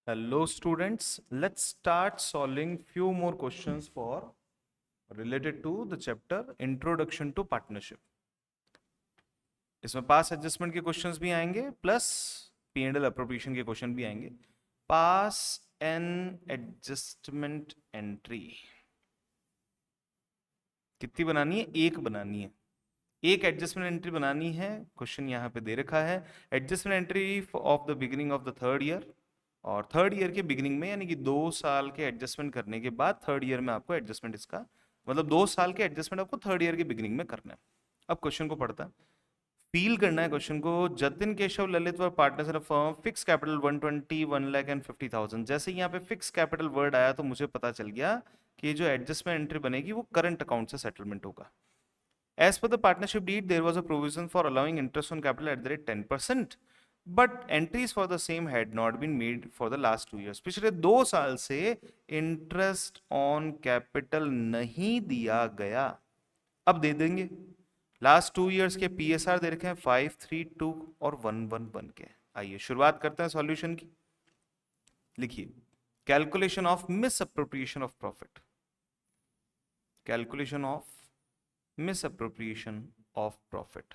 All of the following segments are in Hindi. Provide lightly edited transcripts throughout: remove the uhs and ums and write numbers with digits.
Hello students, let's start solving few more questions for related to the chapter Introduction to Partnership. इसमें पास एडजस्टमेंट के क्वेश्चंस भी आएंगे प्लस P&L अप्रोप्रिएशन के क्वेश्चन भी आएंगे. पास एन एडजस्टमेंट एंट्री कितनी बनानी है? एक बनानी है. एक एडजस्टमेंट एंट्री बनानी है. क्वेश्चन यहाँ पे दे रखा है adjustment entry of the beginning of the third year, और थर्ड ईयर के बिगिनिंग में यानी कि 2 साल के एडजस्टमेंट करने के बाद थर्ड ईयर में आपको एडजस्टमेंट इसका मतलब 2 साल के एडजस्टमेंट आपको थर्ड ईयर के बिगिनिंग में करना है. अब क्वेश्चन को पढ़ता है, फील करना है क्वेश्चन को. जतिन केशव ललित वर partners in a firm, fix capital 120, 1,50,000. जैसे यहाँ पे फिक्स कैपिटल वर्ड आया तो मुझे पता चल गया कि जो एडजस्टमेंट एंट्री बनेगी वो करंट अकाउंट से सेटलमेंट होगा. As per the partnership deed, there was a provision for allowing interest on capital at the rate 10%, but entries for the same had not been made for the last 2 years. पिछले 2 साल से इंटरेस्ट ऑन कैपिटल नहीं दिया गया, अब दे देंगे. लास्ट 2 इयर्स के PSR दे रखे हैं 532 और 111 के. आइए शुरुआत करते हैं सॉल्यूशन की. लिखिए, calculation of misappropriation of profit. Calculation of misappropriation of profit.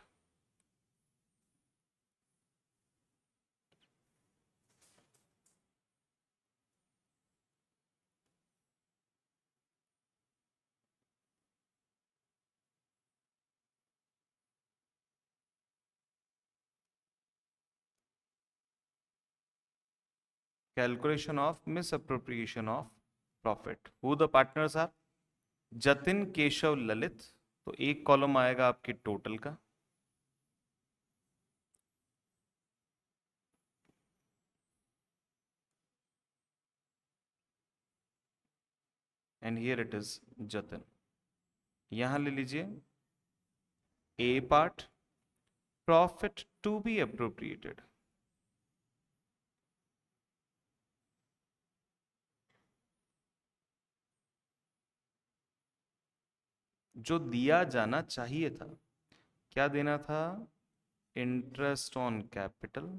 Calculation of misappropriation of profit. Who the partners are? Jatin, Keshav, Lalit. तो एक कॉलम आएगा आपके टोटल का, and here it is Jatin. यहां ले लीजिए a part, profit to be appropriated. जो दिया जाना चाहिए था, क्या देना था? Interest on capital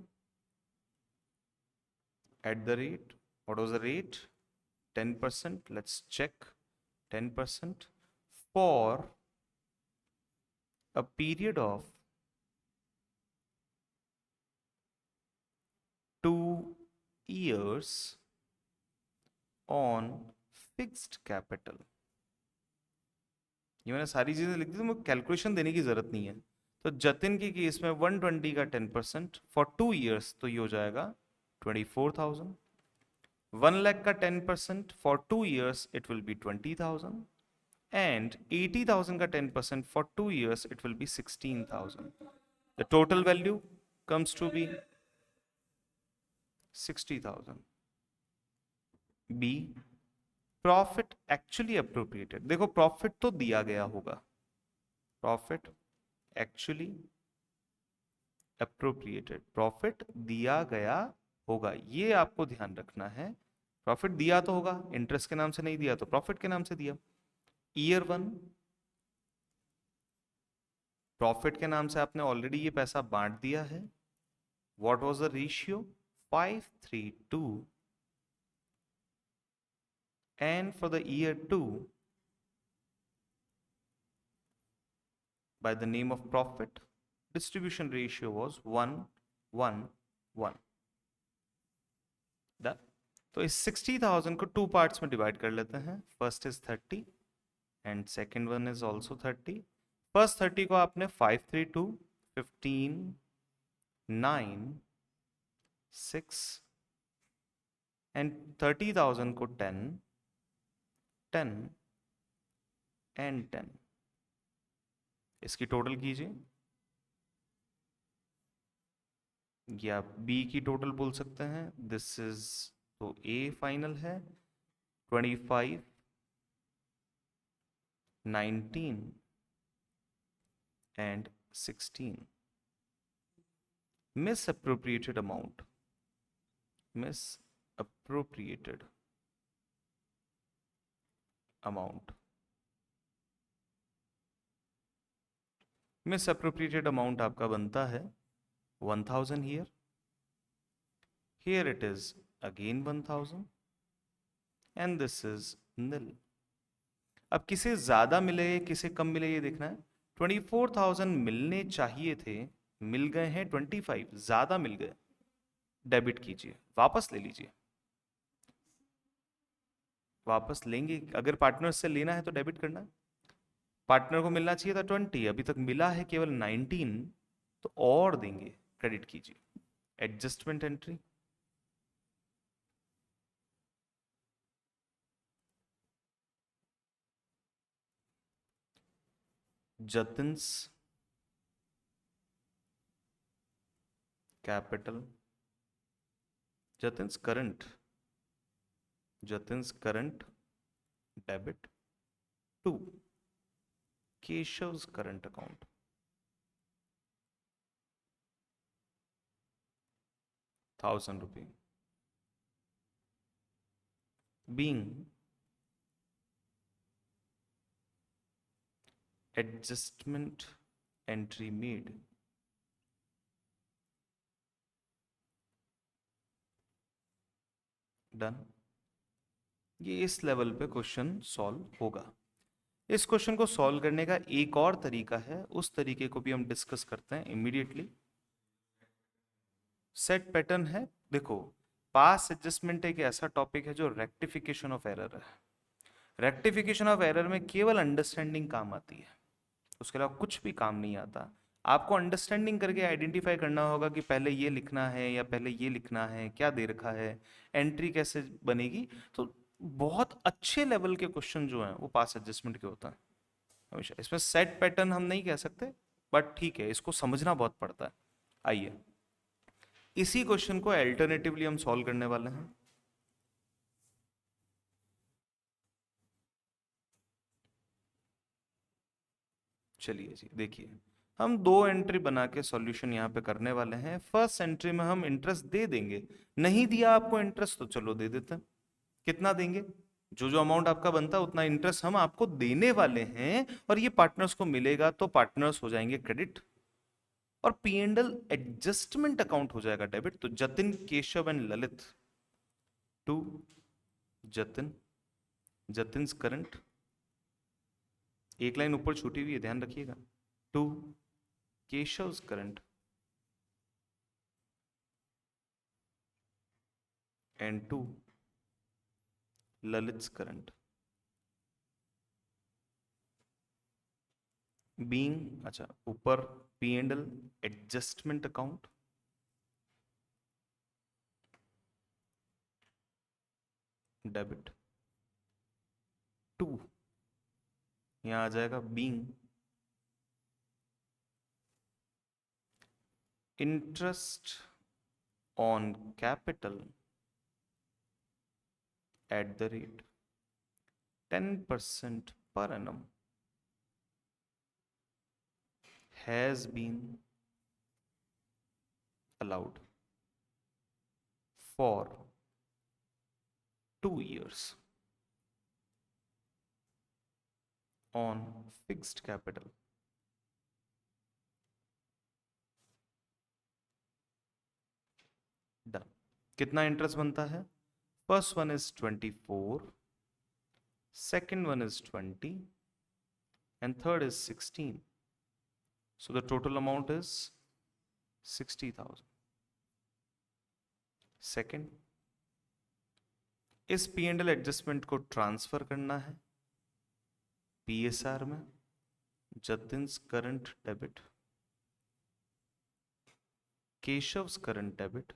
at the rate, what was the rate? 10%. Let's check. 10% for a period of 2 years on fixed capital. ये मैंने सारी चीजें लिख दी, तो मुझे कैलकुलेशन देने की जरूरत नहीं है. तो जतिन के केस में 120 का 10% फॉर 2 इयर्स, तो ये हो जाएगा 24,000. 1 लाख का 10% for 2 years it will be 20,000, and 80,000 का 10% for 2 years it will be 16,000. The total value comes to be 60,000. B, profit actually appropriated. देखो प्रॉफिट तो दिया गया होगा, प्रॉफिट एक्चुअली अप्रोप्रिएटेड, प्रॉफिट दिया गया होगा, ये आपको ध्यान रखना है. प्रॉफिट दिया तो होगा, इंटरेस्ट के नाम से नहीं दिया तो प्रॉफिट के नाम से दिया. ईयर 1 प्रॉफिट के नाम से आपने ऑलरेडी ये पैसा बांट दिया है. What was the ratio? 532. And for the year 2, by the name of profit, distribution ratio was 1:1:1. Done. तो इस 60,000 को 2 पार्ट्स में डिवाइड कर लेते हैं. First is 30 and second one is also 30. First 30 को आपने 532, 15, 9, 6 एंड 30,000 को 10, 10 एंड 10. इसकी टोटल कीजिए, या बी की टोटल बोल सकते हैं. दिस इज, तो ए फाइनल है 25, 19 and 16. misappropriated amount, misappropriated amount, misappropriated amount आपका बनता है 1,000 here. Here it is again 1000 and this is निल। अब किसे ज्यादा मिले किसे कम मिले ये देखना है। 24,000 मिलने चाहिए थे, मिल गए हैं 25, ज्यादा मिल गए। डेबिट कीजिए, वापस ले लीजिए। वापस लेंगे, अगर पार्टनर से लेना है तो डेबिट करना है। पार्टनर को मिलना चाहिए था 20, अभी तक मिला है केवल 19, तो और देंगे, क्रेडिट कीजिए। Adjustment entry, Jatin's capital, Jatin's current, Jatin's current debit to Keshav's current account, 1,000 रुपये being adjustment entry made, done. ये इस लेवल पे क्वेश्चन सॉल्व होगा। इस क्वेश्चन को सॉल्व करने का एक और तरीका है, उस तरीके को भी हम डिस्कस करते हैं इमीडिएटली। सेट पैटर्न है, देखो पास एडजस्टमेंट एक ऐसा टॉपिक है जो रेक्टिफिकेशन ऑफ एरर है। रेक्टिफिकेशन ऑफ एरर में केवल अंडरस्टैंडिंग काम आती है, उसके अलावा कुछ भी काम नहीं आता। आपको अंडरस्टैंडिंग करके आइडेंटिफाई करना होगा कि पहले ये लिखना है या पहले ये लिखना है, क्या दे रखा है, एंट्री कैसे बनेगी। तो बहुत अच्छे लेवल के क्वेश्चन जो हैं वो पास एडजस्टमेंट के होता है हमेशा। इसमें सेट पैटर्न हम नहीं कह सकते, बट ठीक है, इसको समझना बहुत पड़ता है। आइए इसी क्वेश्चन को अल्टरनेटिवली हम सॉल्व करने वाले हैं। चलिए जी, देखिए हम दो एंट्री बना के सॉल्यूशन यहाँ पे करने वाले हैं। फर्स्ट एंट्री में हम इंटरेस्ट दे देंगे, नहीं दिया आपको इंटरेस्ट तो चलो दे देते हैं। कितना देंगे, जो जो अमाउंट आपका बनता है उतना इंटरेस्ट हम आपको देने वाले हैं, और ये पार्टनर्स को मिलेगा तो पार्टनर्स हो जाएंगे क्रेडिट, और P and L adjustment account हो जाएगा डेबिट। तो Jatin, Keshav and Lalit to Jatin, Jatin's current, एक लाइन ऊपर छूटी हुई है ध्यान रखिएगा, to Keshav's current and to Lalit's current, being, अच्छा ऊपर P and L adjustment account, debit to, यहां आ जाएगा being interest on capital at the rate 10% per annum has been allowed for 2 years on fixed capital done. कितना इंटरेस्ट बनता है, first one is 24, second one is 20 and third is 16, so the total amount is 60,000। Second, इस पी एंड एल एडजस्टमेंट को ट्रांसफर करना है पीएसआर में, Jatin's current debit, Keshav's current debit,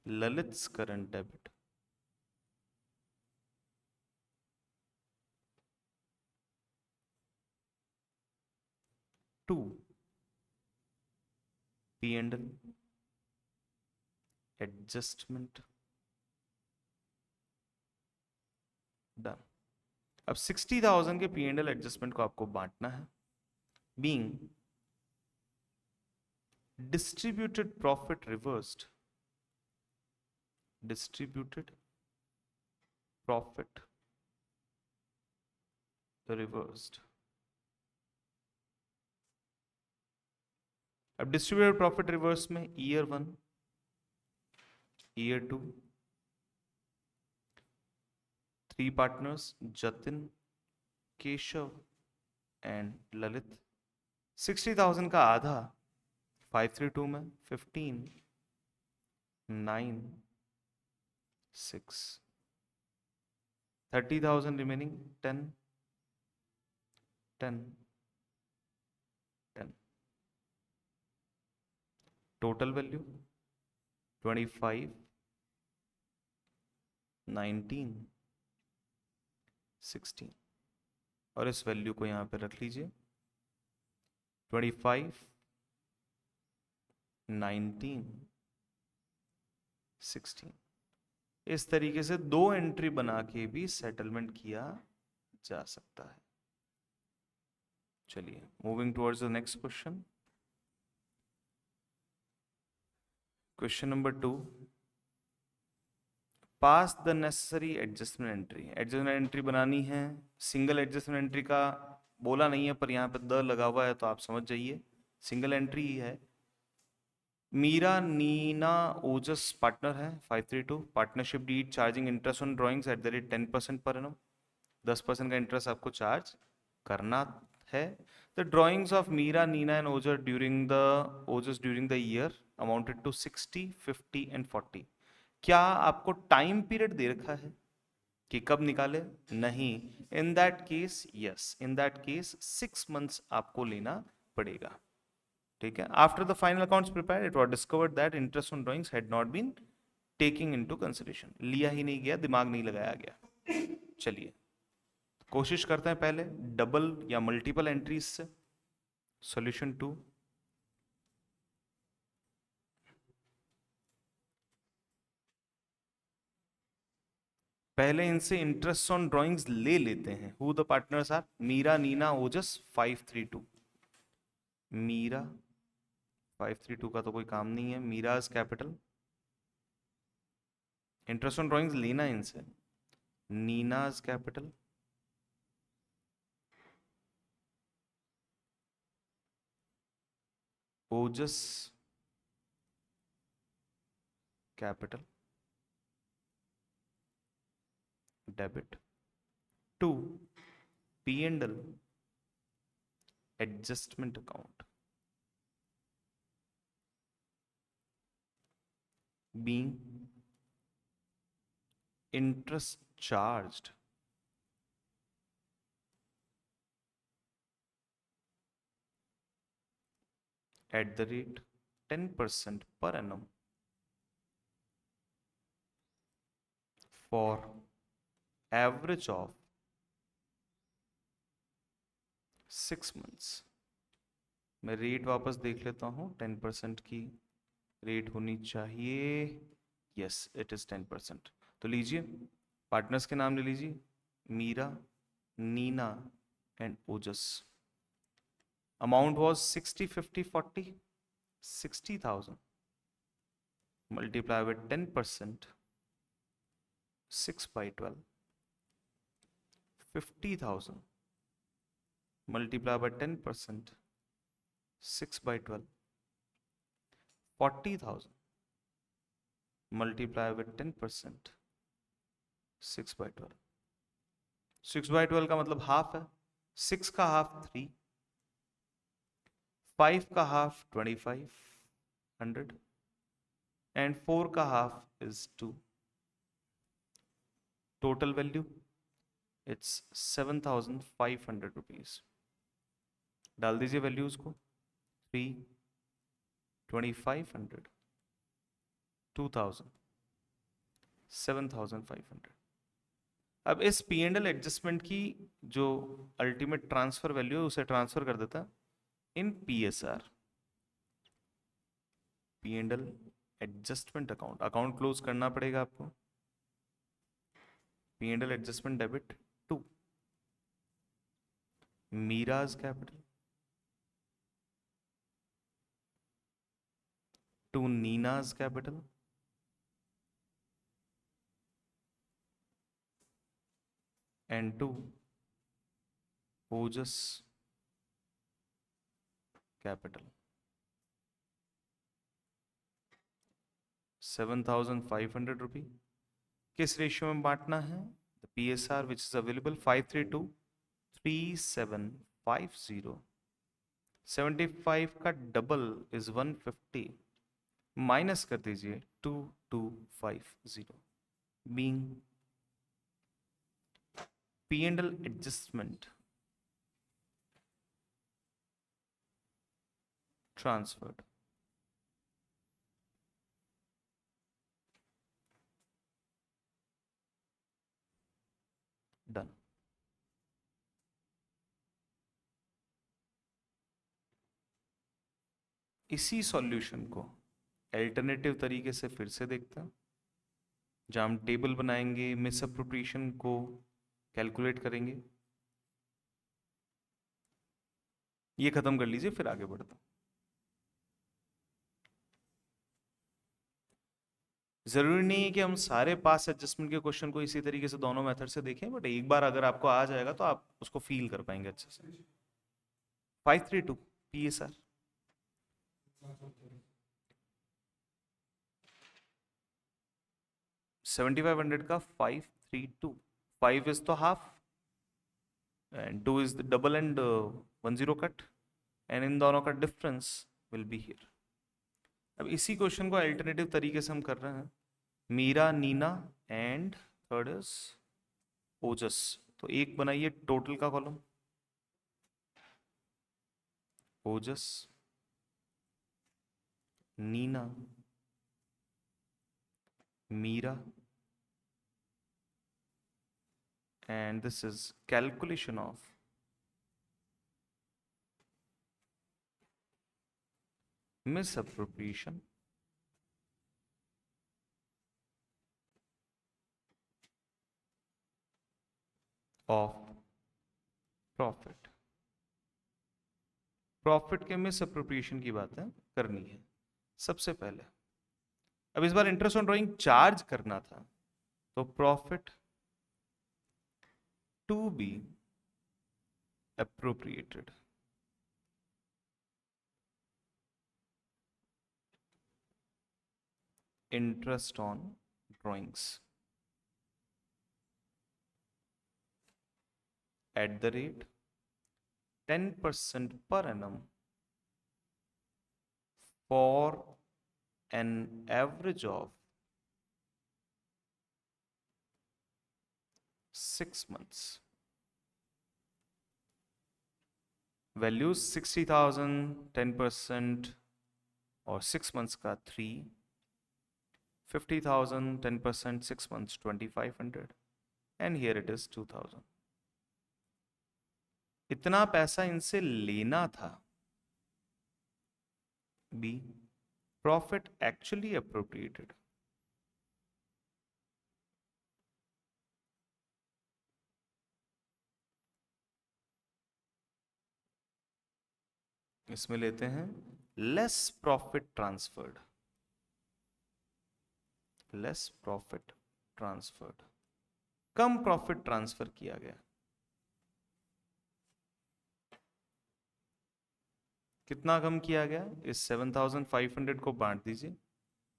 Lalit's current debit, to P and L adjustment done. अब 60,000 के पी एंड एल एडजस्टमेंट को आपको बांटना है, being distributed profit reversed, distributed profit reversed, अब डिस्ट्रीब्यूटेड प्रॉफिट रिवर्स में year 1, year 2, 3 partners Jatin, Keshav and Lalit. 60,000 का आधा 532 में 15, 9, 6, 30,000 रिमेनिंग 10, 10, 10। Total value 25, 19, 16। और इस वैल्यू को यहां पे रख लीजिए 25, 19, 16। इस तरीके से 2 एंट्री बना के भी सेटलमेंट किया जा सकता है। चलिए moving towards the next question. Question number 2, pass the necessary adjustment entry. Adjustment entry बनानी है, सिंगल एडजस्टमेंट एंट्री का बोला नहीं है पर यहाँ पे द लगा हुआ है तो आप समझ जाइए सिंगल एंट्री ही है। मीरा नीना ओजस पार्टनर है 532। Partnership deed charging interest on drawings at the rate 10% per annum. 10% का इंटरेस्ट आपको चार्ज करना है। The drawings of Meera Neena and Ojas during the year amounted to 60, 50 and 40। क्या आपको टाइम पीरियड दे रखा है कि कब निकाले? नहीं। In that case yes, in that case 6 months आपको लेना पड़ेगा। ठीक है। After the final accounts prepared it was discovered that interest on drawings had not been taking into consideration. लिया ही नहीं गया, दिमाग नहीं लगाया गया। चलिए कोशिश करते हैं पहले डबल या मल्टीपल एंट्रीज से। सॉल्यूशन 2, पहले इनसे इंटरेस्ट ऑन ड्राइंग्स ले लेते हैं। Who the partners are? Meera Neena Ojas 532। Meera 532 का तो कोई काम नहीं है। Meera's capital, interest on drawings लेना है इनसे। Neena's capital, Ojas capital, debit. 2, P and L adjustment account, being interest charged at the rate 10% per annum for average of 6 months। मैं रेट वापस देख लेता हूँ। 10% की रेट होनी चाहिए। Yes it is 10%। तो लीजिए पार्टनर्स के नाम ले लीजिए, Meera, Neena and Ojas. Amount was 60, 50, 40। 60,000 multiply with 10%, 6 by 12। 50,000 multiply by 10%, 6 by 12। 40,000 multiply with 10%, 6 by 12। 6 by 12 का मतलब हाफ है। 6 का हाफ 3, 5 का हाफ 2500 and 4 का half is 2। Total value it's 7,500 rupees. डाल दीजिए वैल्यूज को। 3, 2500, 2000, 7,500। अब इस पी एंड एल एडजस्टमेंट की जो अल्टीमेट ट्रांसफर वैल्यू है उसे ट्रांसफर कर देता in P S R, P and L adjustment account. Account close करना पड़ेगा आपको। P and L adjustment debit to Meera's capital, to Neena's capital, and to Ojas capital. 7,500 rupee किस रेशियो में बांटना है? The PSR which is available 5323750। 75 का डबल इज 150, माइनस कर दीजिए 2250, being P&L adjustment transferred. Done. इसी सॉल्यूशन को अल्टरनेटिव तरीके से फिर से देखते हैं, जहां हम टेबल बनाएंगे, मिस अप्रोप्रिएशन को कैलकुलेट करेंगे। ये खत्म कर लीजिए, फिर आगे बढ़ते हैं। जरूरी नहीं है कि हम सारे पास एडजस्टमेंट के क्वेश्चन को इसी तरीके से दोनों मेथड से देखें, बट एक बार अगर आपको आ जाएगा तो आप उसको फील कर पाएंगे अच्छे से। 532 PSR, $7,500 का 532, 5 is तो half and 2 is the double and 10 cut, and इन दोनों का डिफरेंस विल बी हियर। अब इसी क्वेश्चन को अल्टरनेटिव तरीके से हम कर रहे हैं, Meera, Neena and third is Ojas. तो एक बनाइए टोटल का column, Ojas, Neena, Meera, and this is calculation of misappropriation of profit। Profit के मिसअप्रोप्रिएशन की बातें करनी है सबसे पहले। अब इस बार इंटरेस्ट ऑन ड्रॉइंग चार्ज करना था, तो profit to be appropriated, interest on drawings at the rate 10% per annum for an average of 6 months। Values 60,000 10% और 6 months का 3, 50,000 10% 6 months 2,500, and here it is 2,000। इतना पैसा इनसे लेना था। बी, प्रॉफिट एक्चुअली अप्रोप्रिएटेड, इसमें लेते हैं less profit transferred, less profit transferred, कम प्रॉफिट ट्रांसफर किया गया। कितना कम किया गया? इस 7,500 को बांट दीजिए।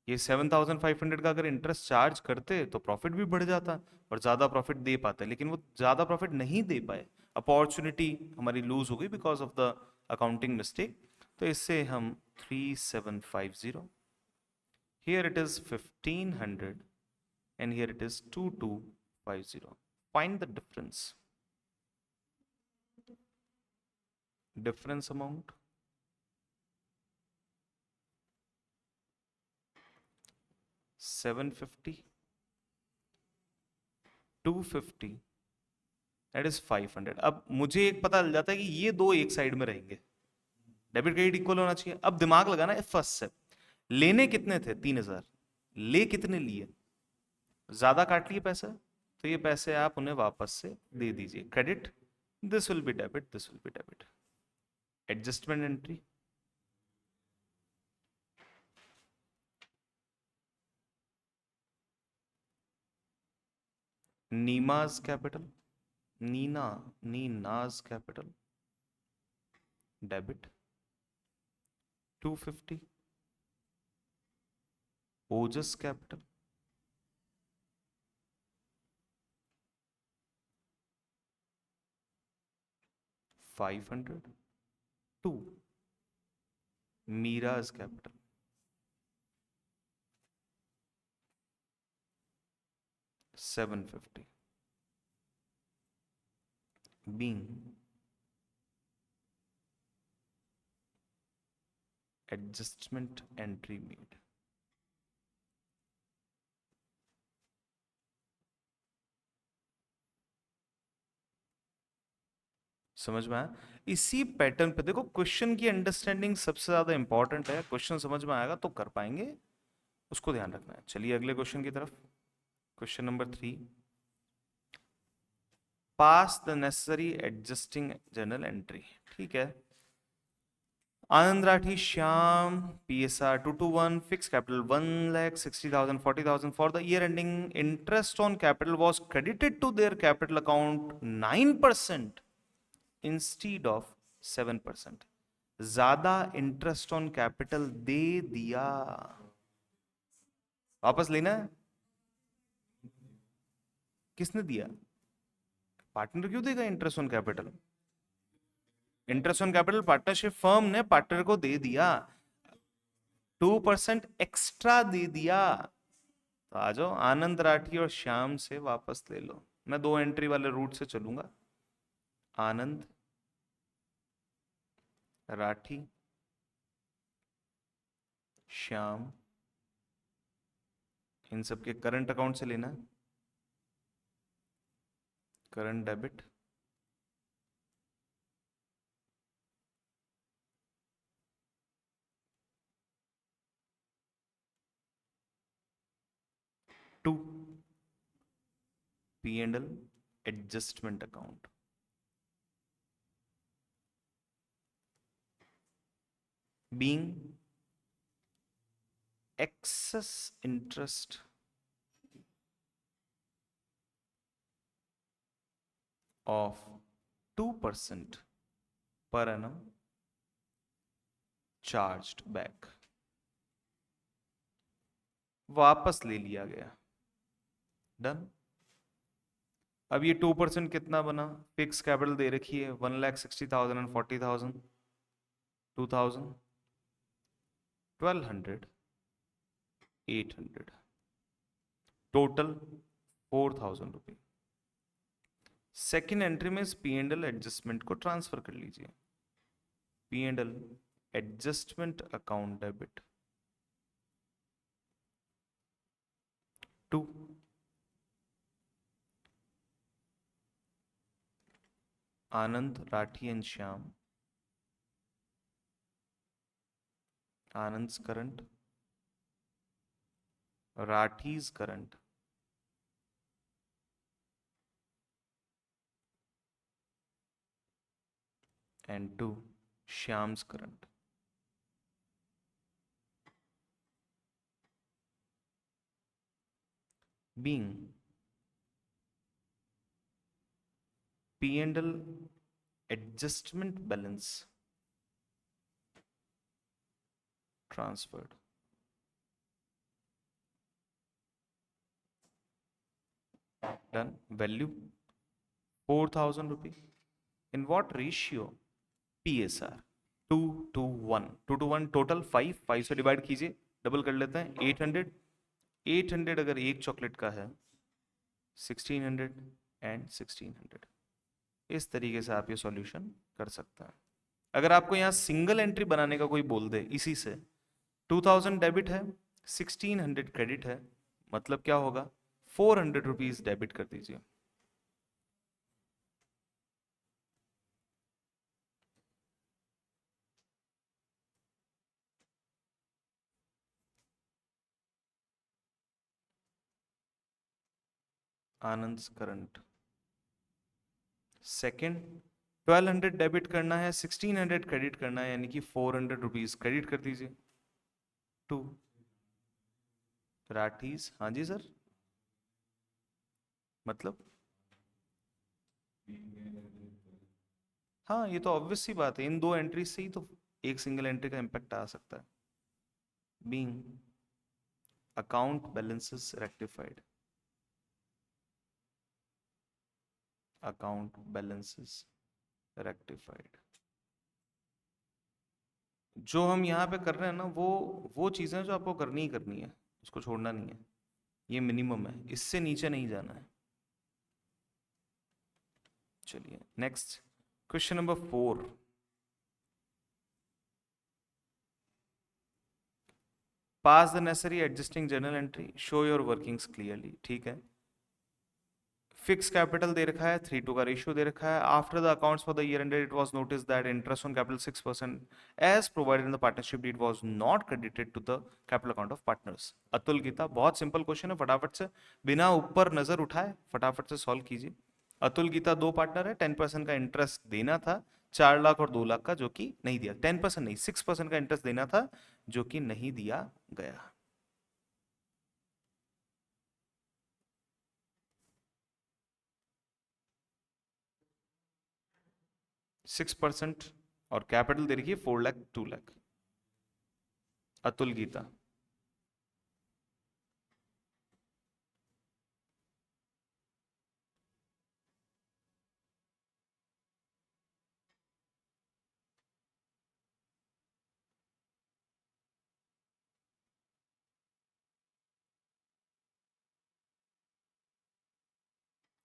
ये 7,500 का अगर इंटरेस्ट चार्ज करते तो प्रॉफिट भी बढ़ जाता और ज्यादा प्रॉफिट दे पाते, लेकिन वो ज्यादा प्रॉफिट नहीं दे पाए, अपॉर्चुनिटी हमारी लूज हो गई because of the accounting mistake. तो इससे हम 3,750, here it is 1,500 and here it is 2,250। find the difference, difference amount, $750, $250, that is 500। अब मुझे एक पता चल जाता है कि ये दो एक साइड में रहेंगे, डेबिट क्रेडिट इक्वल होना चाहिए। अब दिमाग लगाना है फर्स्ट से, लेने कितने थे? 3,000, ले कितने लिए? ज्यादा काट लिए पैसे, तो ये पैसे आप उन्हें वापस से दे दीजिए, credit, this will be debit, this will be debit. Adjustment entry, नीमाज कैपिटल, नीनाज कैपिटल, डेबिट 250, ओजस कैपिटल, 500. 2, मीराज capital, 750. being adjustment entry made. समझ में आया? इसी पैटर्न पे देखो, क्वेश्चन की अंडरस्टैंडिंग सबसे ज्यादा इंपॉर्टेंट है। क्वेश्चन समझ में आएगा तो कर पाएंगे, उसको ध्यान रखना है। चलिए अगले क्वेश्चन की तरफ। Question number 3, pass the necessary adjusting journal entry. ठीक है, आनंद Rathi Shyam PSR 221, fixed capital 1,60,000, 40,000 for the year ending. Interest on capital was credited to their capital account 9% instead of 7%. ज्यादा इंटरेस्ट ऑन कैपिटल दे दिया, वापस लेना है? किसने दिया? पार्टनर क्यों देगा interest on capital? Interest on capital partnership firm ने पार्टनर को दे दिया, 2% एक्स्ट्रा दे दिया। तो आ जाओ, आनंद राठी और श्याम से वापस ले लो। मैं 2 एंट्री वाले रूट से चलूंगा। आनंद राठी श्याम, इन सबके करंट अकाउंट से लेना, current debit, to P&L adjustment account, being excess interest of 2% per annum charged back, वापस ले लिया गया। डन। अब ये 2% कितना बना? फिक्स कैपिटल दे रखी है 1,60,000 एंड 40,000, 2,000, 1,200, 800, टोटल 4,000 रुपये। सेकेंड एंट्री में इस P&L एडजस्टमेंट को ट्रांसफर कर लीजिए। P&L adjustment account debit to Anand Rathi and Shyam, Anand's current, Rathi's current, and to Shyam's current. Being P&L adjustment balance transferred. Done. Value 4,000 rupees. In what ratio? PSR 2 to 1. 2 to 1 total 5. 5 से डिवाइड कीजिए, डबल कर लेते हैं। 800, 800 अगर एक चॉकलेट का है, 1600 एंड 1600। इस तरीके से आप ये सॉल्यूशन कर सकते हैं। अगर आपको यहाँ सिंगल एंट्री बनाने का कोई बोल दे, इसी से 2000 डेबिट है, 1600 क्रेडिट है, मतलब क्या होगा? 400 रुपीज डेबिट कर दीजिए। आनंद करंट सेकेंड, 1200 डेबिट करना है, 1600 क्रेडिट करना है, यानी कि 400 रुपीज क्रेडिट कर दीजिए। टू राठीज, हाँ जी सर, मतलब हाँ, ये तो ऑब्वियस सी बात है, इन 2 एंट्री से ही तो एक सिंगल एंट्री का इंपैक्ट आ सकता है। Being account balances rectified, account balances rectified. जो हम यहाँ पे कर रहे हैं ना, वो चीजें जो आपको करनी ही करनी है, उसको छोड़ना नहीं है। ये मिनिमम है, इससे नीचे नहीं जाना है। चलिए next, question number 4। Pass the necessary adjusting journal entry, show your workings clearly. ठीक है, फिक्स कैपिटल दे रखा है, 3:2 का रेशियो दे रखा है। After the accounts for the year ended it was notice that interest on capital 6% as provided in the partnership deed was not credited to the capital account of partners. Atul Geeta, बहुत सिंपल क्वेश्चन है, फटाफट से बिना ऊपर नजर उठाए फटाफट से सॉल्व कीजिए। अतुल गीता दो पार्टनर है, 10% का इंटरेस्ट देना था, 4 लाख और 2 लाख का, जो कि नहीं दिया। 10% नहीं, 6% का इंटरेस्ट देना था, जो कि नहीं दिया गया। 6%, और कैपिटल दे रखी है 4 लाख 2 लाख। अतुल गीता,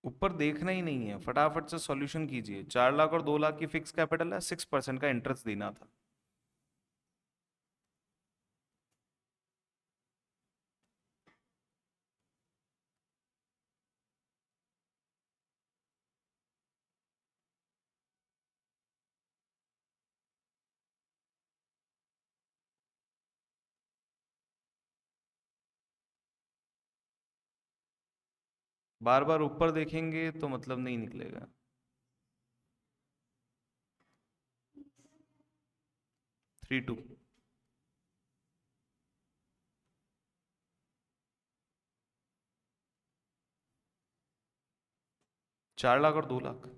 ऊपर देखना ही नहीं है, फटाफट से सॉल्यूशन कीजिए। 4 लाख और 2 लाख की फिक्स कैपिटल है, 6% का इंटरेस्ट देना था। बार बार ऊपर देखेंगे तो मतलब नहीं निकलेगा। 3:2। 4 लाख और 2 लाख।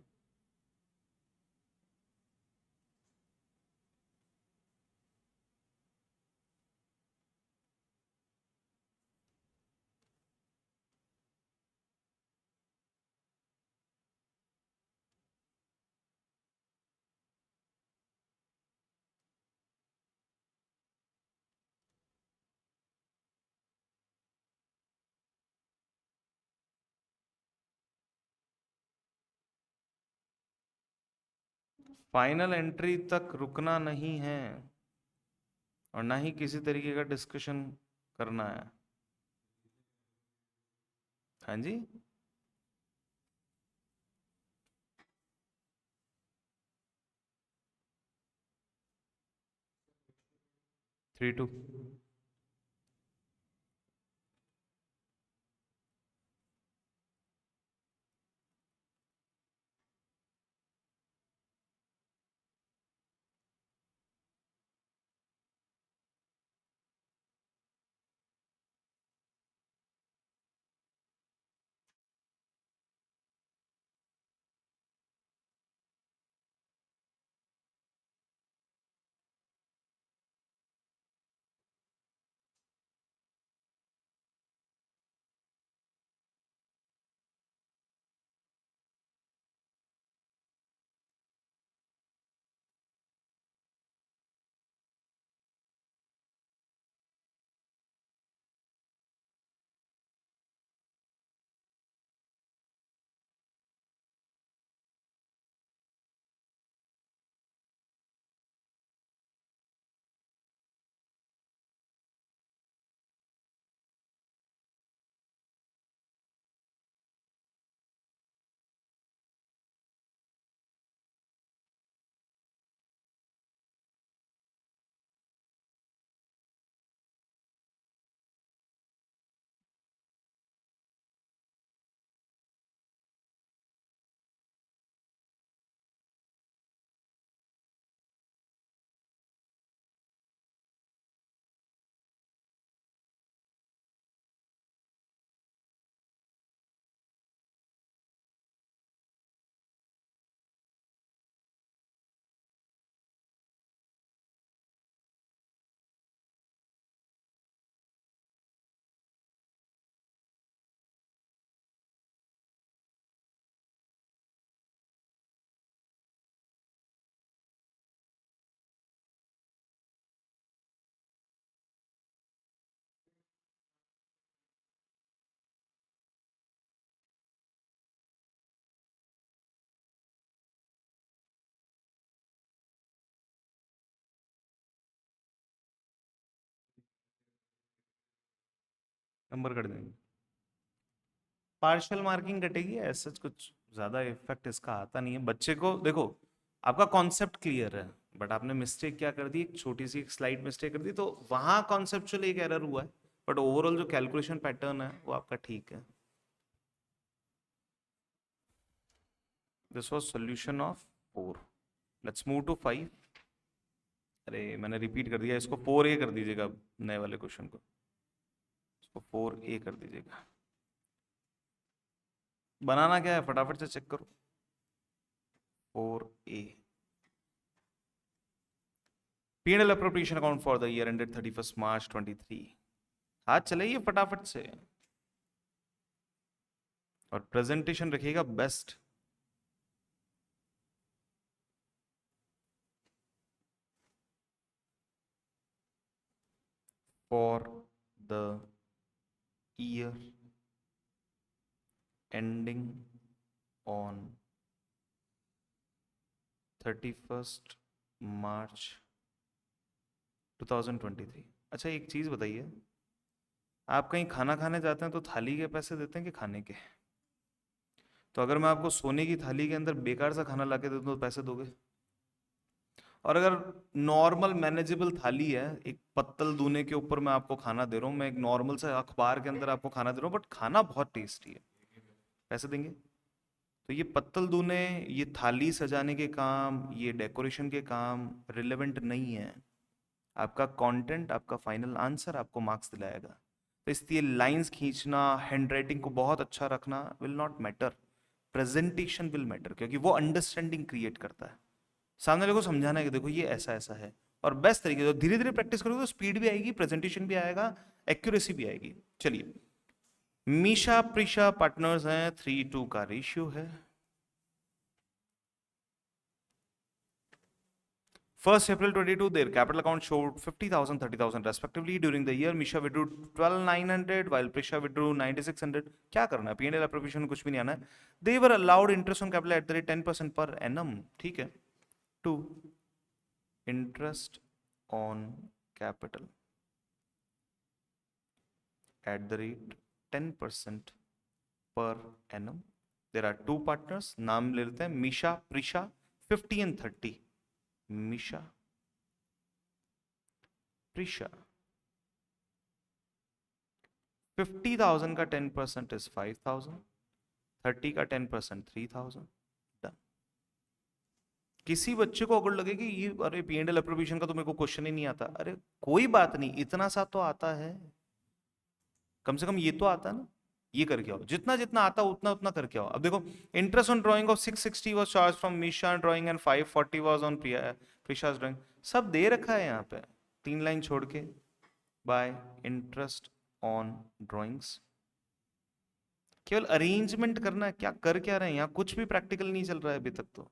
फाइनल एंट्री तक रुकना नहीं है, और ना ही किसी तरीके का डिस्कशन करना है। हाँ जी। 3:2। नंबर कट देंगे, पार्शियल मार्किंग कटेगी, ऐसा कुछ ज्यादा इफेक्ट इसका आता नहीं है बच्चे को। देखो आपका कॉन्सेप्ट क्लियर है, बट आपने मिस्टेक क्या कर दी, एक छोटी सी स्लाइड मिस्टेक कर दी, तो वहां कॉन्सेप्चुअली एक एरर हुआ है, बट ओवरऑल जो कैलकुलेशन पैटर्न है वो आपका ठीक है। This was solution of 4। Let's move to 5। अरे मैंने रिपीट कर दिया, इसको 4A कर दीजिएगा, नए वाले क्वेश्चन को इसको 4A कर दीजिएगा। बनाना क्या है फटाफट से चेक करो। 4A, P&L appropriation account for the year ended 31st March 23। हाथ चलाइए फटाफट से और प्रेजेंटेशन रखिएगा best. For the year ending on 31st March 2023। अच्छा एक चीज बताइए, आप कहीं खाना खाने जाते हैं तो थाली के पैसे देते हैं कि खाने के? तो अगर मैं आपको सोने की थाली के अंदर बेकार सा खाना ला के दे दूं तो पैसे दोगे? और अगर नॉर्मल मैनेजेबल थाली है, एक पत्तल दूने के ऊपर मैं आपको खाना दे रहा हूँ, मैं एक नॉर्मल सा अखबार के अंदर आपको खाना दे रहा हूँ, बट खाना बहुत टेस्टी है, पैसे देंगे? तो ये पत्तल दूने, ये थाली सजाने के काम, ये डेकोरेशन के काम रिलेवेंट नहीं है। आपका कंटेंट, आपका फाइनल आंसर आपको मार्क्स दिलाएगा। तो इसलिए लाइंस खींचना, हैंडराइटिंग को बहुत अच्छा रखना will not matter, presentation will matter, क्योंकि वो अंडरस्टैंडिंग क्रिएट करता है। सामने वाले को समझाना है कि देखो ये ऐसा ऐसा है, और बेस्ट तरीके से धीरे धीरे प्रैक्टिस करोगे तो स्पीड भी आएगी, प्रेजेंटेशन भी आएगा, एक्यूरेसी भी आएगी। चलिए, मीशा प्रिशा पार्टनर्स हैं, 3:2 का रेशियो है। 1st April 22, their capital account showed 50,000, 30,000 respectively. During the year, Misha withdrew 12,900 while Prisha withdrew 9,600। क्या करना है, P&L appropriation कुछ भी नहीं आना है। They were allowed interest on capital at the rate 10% per annum। ठीक है। 2, interest on capital at the rate 10% per annum। There are two partners, नाम ले लेते हैं, Misha, Prisha, 50 and 30। Misha, Prisha। 50,000 का 10% इज 5,000, 30 का 10% 3,000। डन। किसी बच्चे को अगर लगे कि ये अरे P&L अप्रोप्रिएशन का तो मेरे को क्वेश्चन ही नहीं आता, अरे कोई बात नहीं, इतना सा तो आता है, कम से कम ये तो आता है ना, ये करके आओ, जितना जितना आता उतना उतना करके आओ। अब देखो, interest on drawing of 660 was charge from Misha drawing and 540 was on Prisha's drawing. सब दे रखा है यहाँ पे, 3 लाइन छोड़ के, बाय इंटरेस्ट ऑन ड्राइंग्स। केवल अरेंजमेंट करना है, क्या कर क्या रहे हैं यहाँ, कुछ भी प्रैक्टिकल नहीं चल रहा है अभी तक तो।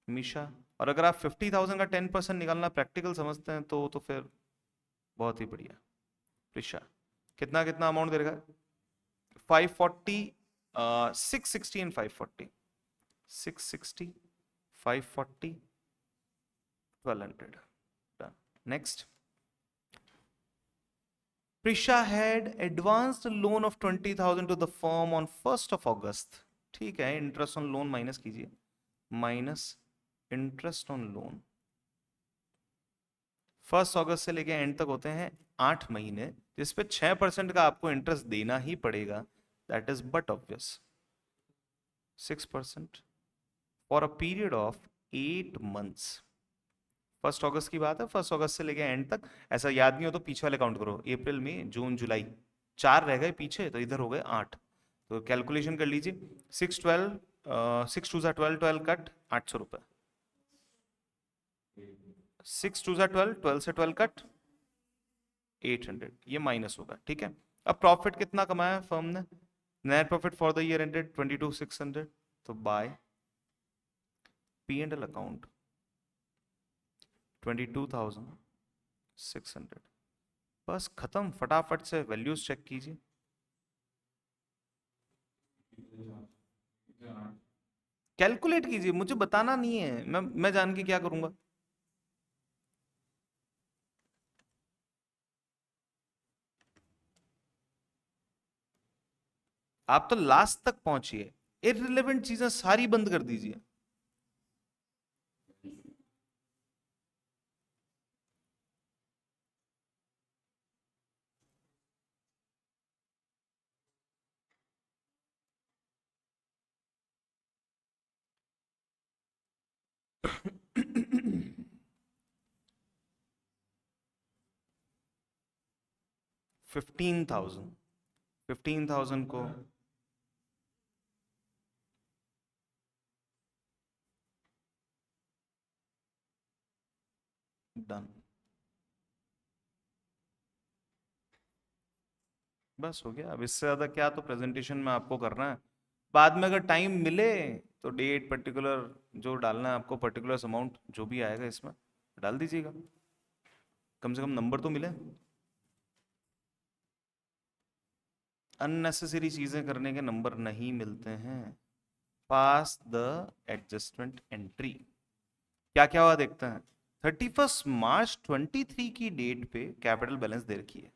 मिशा, और अगर आप 50,000 का 10% निकालना प्रैक्टिकल समझते हैं तो फिर बहुत ही बढ़िया। प्रिशा कितना कितना अमाउंट दे रखा है? 540, 660 and 540, 660, 540, 1200। Done. Next, Prisha had advanced a loan of 20,000 to the firm on 1st of August। ठीक है, इंटरेस्ट ऑन लोन माइनस कीजिए, माइनस इंटरेस्ट ऑन लोन। 1 अगस्त से लेके एंड तक होते हैं 8 महीने, जिसपे 6% का आपको इंटरेस्ट देना ही पड़ेगा, that is but obvious. 6% for a period of 8 months। 1 अगस्त की बात है, 1 अगस्त से लेके एंड तक। ऐसा याद नहीं हो तो पीछे वाले काउंट करो, अप्रैल मई जून जुलाई, 4 रह गए पीछे, तो इधर हो गए 8। तो कैलकुलेशन कर लीजिए, 6 12, 6 2 12, 12 कट 800 रुपए, 6 2 12, 12 से 12 कट 800, ये माइनस होगा। ठीक है, अब प्रॉफिट कितना कमाया फर्म ने? Net profit for the year ended 22,600। तो बाय P&L अकाउंट 22,600। बस खत्म, फटाफट से वैल्यूज चेक कीजिए। कैलकुलेट कीजिए, मुझे बताना नहीं है, मैं जान के क्या करूंगा। आप तो लास्ट तक पहुंचिए, इररिलेवेंट चीजें सारी बंद कर दीजिए। $15,000, 15,000 को डन, बस हो गया। अब इससे ज्यादा क्या तो प्रेजेंटेशन में आपको करना है। बाद में अगर टाइम मिले तो डेट पर्टिकुलर जो डालना है आपको, पर्टिकुलर अमाउंट जो भी आएगा इसमें डाल दीजिएगा, कम से कम नंबर तो मिले। अननेसेसरी चीजें करने के नंबर नहीं मिलते हैं। पास द एडजस्टमेंट एंट्री। क्या क्या हुआ देखते हैं। 31 मार्च 2023 की डेट पे कैपिटल बैलेंस दे रखी है।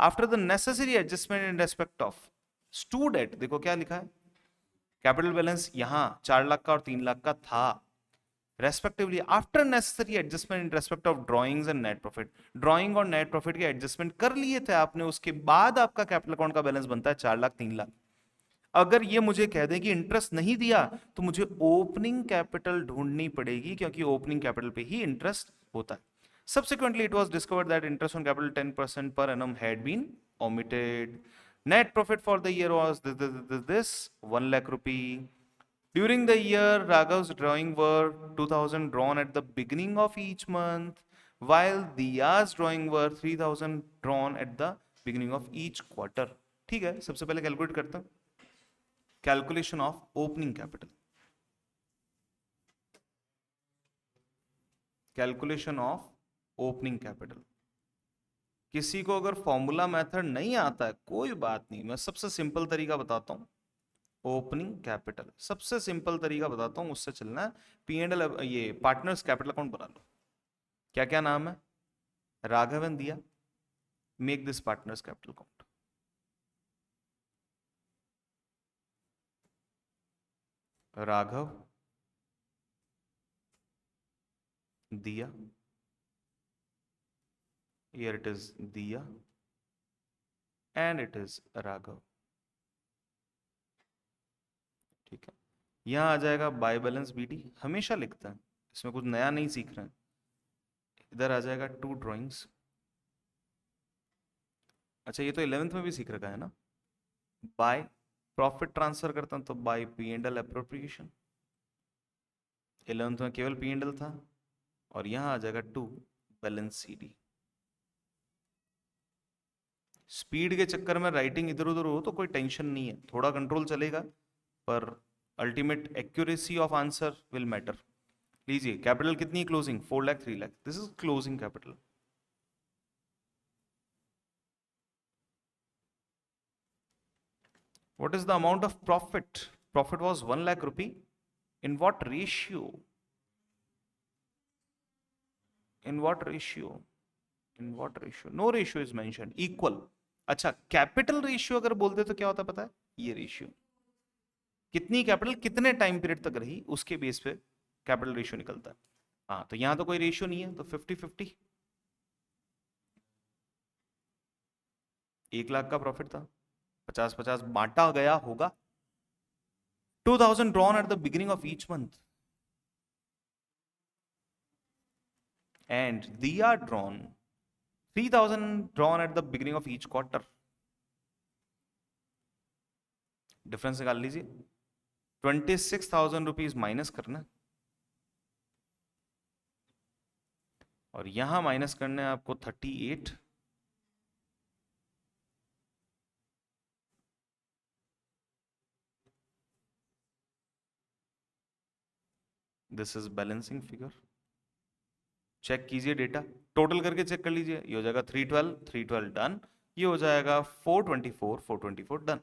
After the necessary adjustment in respect of student, देखो क्या लिखा है, कैपिटल बैलेंस यहां 4 लाख का और 3 लाख का था, respectively after necessary adjustment in respect of drawings and net profit. Drawing और नेट प्रॉफिट के एडजस्टमेंट कर लिए थे आपने, उसके बाद आपका कैपिटल अकाउंट का बैलेंस बनता है 4 लाख 3 लाख। अगर ये मुझे कह दें कि इंटरेस्ट नहीं दिया तो मुझे ओपनिंग कैपिटल ढूंढनी पड़ेगी, क्योंकि ओपनिंग कैपिटल पे ही इंटरेस्ट होता है। Subsequently, it was discovered that interest on capital 10% per annum had been omitted. Net profit for the year was this 1 lakh rupee. During the year, Raghav's drawing were 2000 drawn at the beginning of each month, while Diya's drawing were 3000 drawn at the beginning of each quarter. ठीक है, सबसे पहले कैलकुलेट करते हैं। Calculation of opening capital, calculation of opening capital. किसी को अगर फॉर्मूला मेथड नहीं आता है कोई बात नहीं, मैं सबसे सिंपल तरीका बताता हूं। ओपनिंग कैपिटल सबसे सिंपल तरीका बताता हूं, उससे चलना है। पी एंड एल, ये पार्टनर्स कैपिटल अकाउंट बना लो। क्या क्या नाम है, राघव एंड दिया। Make this partners capital account. Raghav, दिया, here it is दिया एंड इट इज राघव। ठीक है, यहां आ जाएगा बाय बैलेंस बीडी, हमेशा लिखता है, इसमें कुछ नया नहीं सीख रहे हैं। इधर आ जाएगा टू ड्राइंग्स। अच्छा, ये तो 11th में भी सीख रखा है ना। बाय प्रॉफिट ट्रांसफर करता हूं तो by P and L appropriation. 11th में केवल पी एंड एल था, और यहां आ जाएगा टू बैलेंस सीडी। स्पीड के चक्कर में राइटिंग इधर उधर हो तो कोई टेंशन नहीं है, थोड़ा कंट्रोल चलेगा, पर ultimate accuracy of answer will matter. लीजिए, कैपिटल कितनी closing, 4 lakh 3 lakh, this is closing capital. What is the amount of profit? Profit was 1 lakh rupee. In what ratio? In what ratio? In what ratio? No ratio is mentioned. Equal. अच्छा, कैपिटल रेशियो अगर बोलते तो क्या होता पता है, ये रेशियो कितनी कैपिटल कितने टाइम पीरियड तक रही उसके बेस पे कैपिटल रेशियो निकलता है। हाँ, तो यहां तो कोई रेशियो नहीं है, तो 50-50। 1 लाख का प्रॉफिट था, 50-50 बांटा गया होगा। 2000 drawn at the beginning of each month and they are drawn 3000 drawn at the beginning of each quarter। Difference निकाल लीजिए। 26,000 रुपीज माइनस करना, और यहां माइनस करने हैं आपको 38। This is balancing figure. Check कीजिए डेटा, टोटल करके चेक कर लीजिए। ये हो जाएगा 312, 312 डन। ये हो जाएगा 424, 424 डन।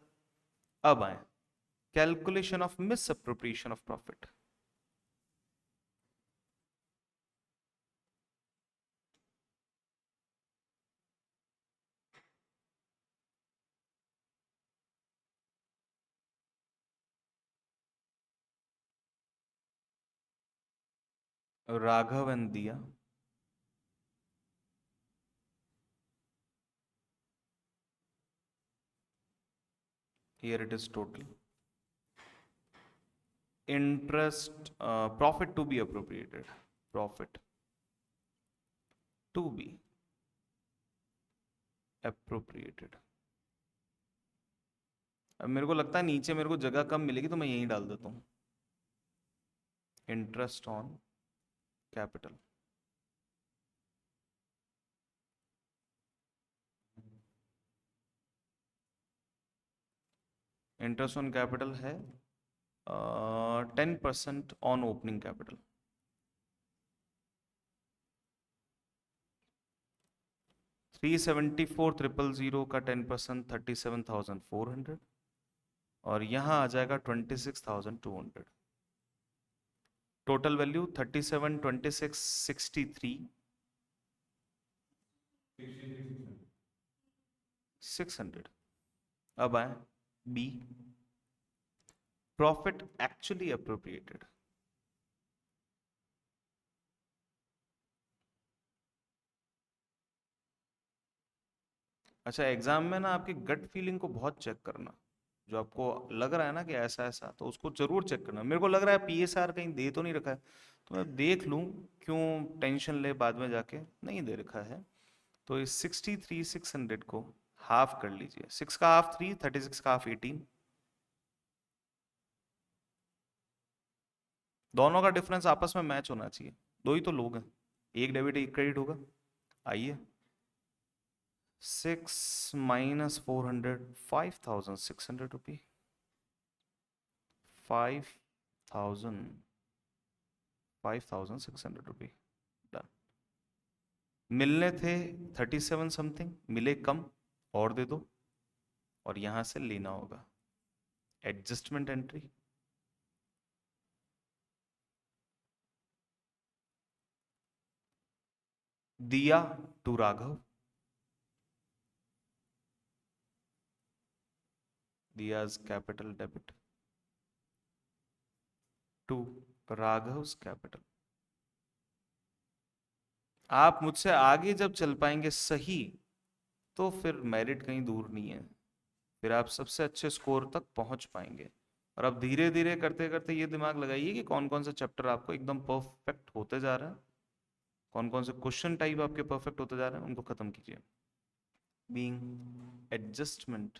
अब आए calculation of misappropriation of profit. Raghav and दिया, here it is total. Interest, profit to be appropriated, profit to be appropriated. अब मेरे को लगता है नीचे मेरे को जगह कम मिलेगी तो मैं यहीं डाल देता हूँ, interest on capital. Interest on capital है 10% ऑन ओपनिंग कैपिटल। 374,000 का 10% 37,400 और यहाँ आ जाएगा 26,200। Total value 37, 26, 63, 600। अब आए बी, प्रॉफिट एक्चुअली अप्रोप्रिएटेड। अच्छा, एग्जाम में ना आपकी गट फीलिंग को बहुत चेक करना, जो आपको लग रहा है ना कि ऐसा ऐसा, तो उसको जरूर चेक करना। मेरे को लग रहा है पीएसआर कहीं दे तो नहीं रखा है, तो मैं देख लूं, क्यों टेंशन ले बाद में जाके, नहीं दे रखा है। तो इस 63,600 को हाफ कर लीजिए, 6 का हाफ 3, 36 का हाफ 18, दोनों का डिफरेंस आपस में मैच होना चाहिए, दो ही तो लोग हैं, एक डेबिट एक क्रेडिट होगा। आइए, 6 minus 400, 5,600 रुपये, 5,600 रुपये। डन। मिलने थे 37 समथिंग, मिले कम, और दे दो, और यहां से लेना होगा adjustment entry. Diya to Raghav, Diya's capital debit to Raghav's capital. आप मुझसे आगे जब चल पाएंगे सही, तो फिर मेरिट कहीं दूर नहीं है, फिर आप सबसे अच्छे स्कोर तक पहुंच पाएंगे। और अब धीरे धीरे करते करते ये दिमाग लगाइए कि कौन कौन सा चैप्टर आपको एकदम परफेक्ट होते जा रहा है, कौन कौन से क्वेश्चन टाइप आपके परफेक्ट होते जा रहे हैं, उनको खत्म कीजिए। Being adjustment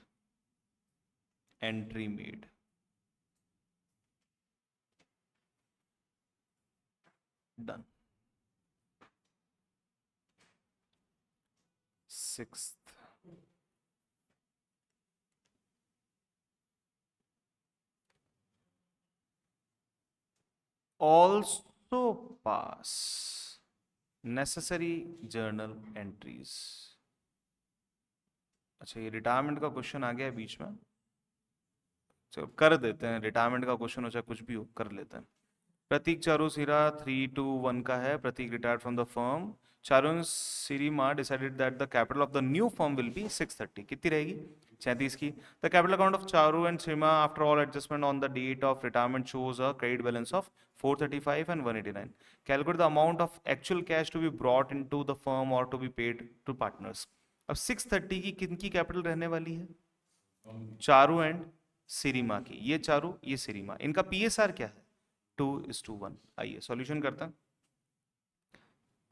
entry made, done. Sixth, also pass necessary journal entries। अच्छा, ये रिटायरमेंट का क्वेश्चन आ गया है बीच में, चलो कर देते हैं, रिटायरमेंट का क्वेश्चन हो चाहे कुछ भी हो, कर लेते हैं। प्रतीक चारू सिरा 321 का है। Prateek retired from the firm. Charu Sirima decided that the capital of the new firm will be 630, कितनी रहेगी 37 की। The capital account of Charu and Sirima after all adjustment on the date of retirement shows a credit balance of 435 and 189। Calculate the amount of actual cash to be brought into the firm और to be paid to partners. अब 630 की किन की कैपिटल रहने वाली है? चारू एंड सिरीमा की। ये चारू, ये सिरीमा, इनका पीएसआर क्या है? 2:1। आइए सॉल्यूशन करते हैं।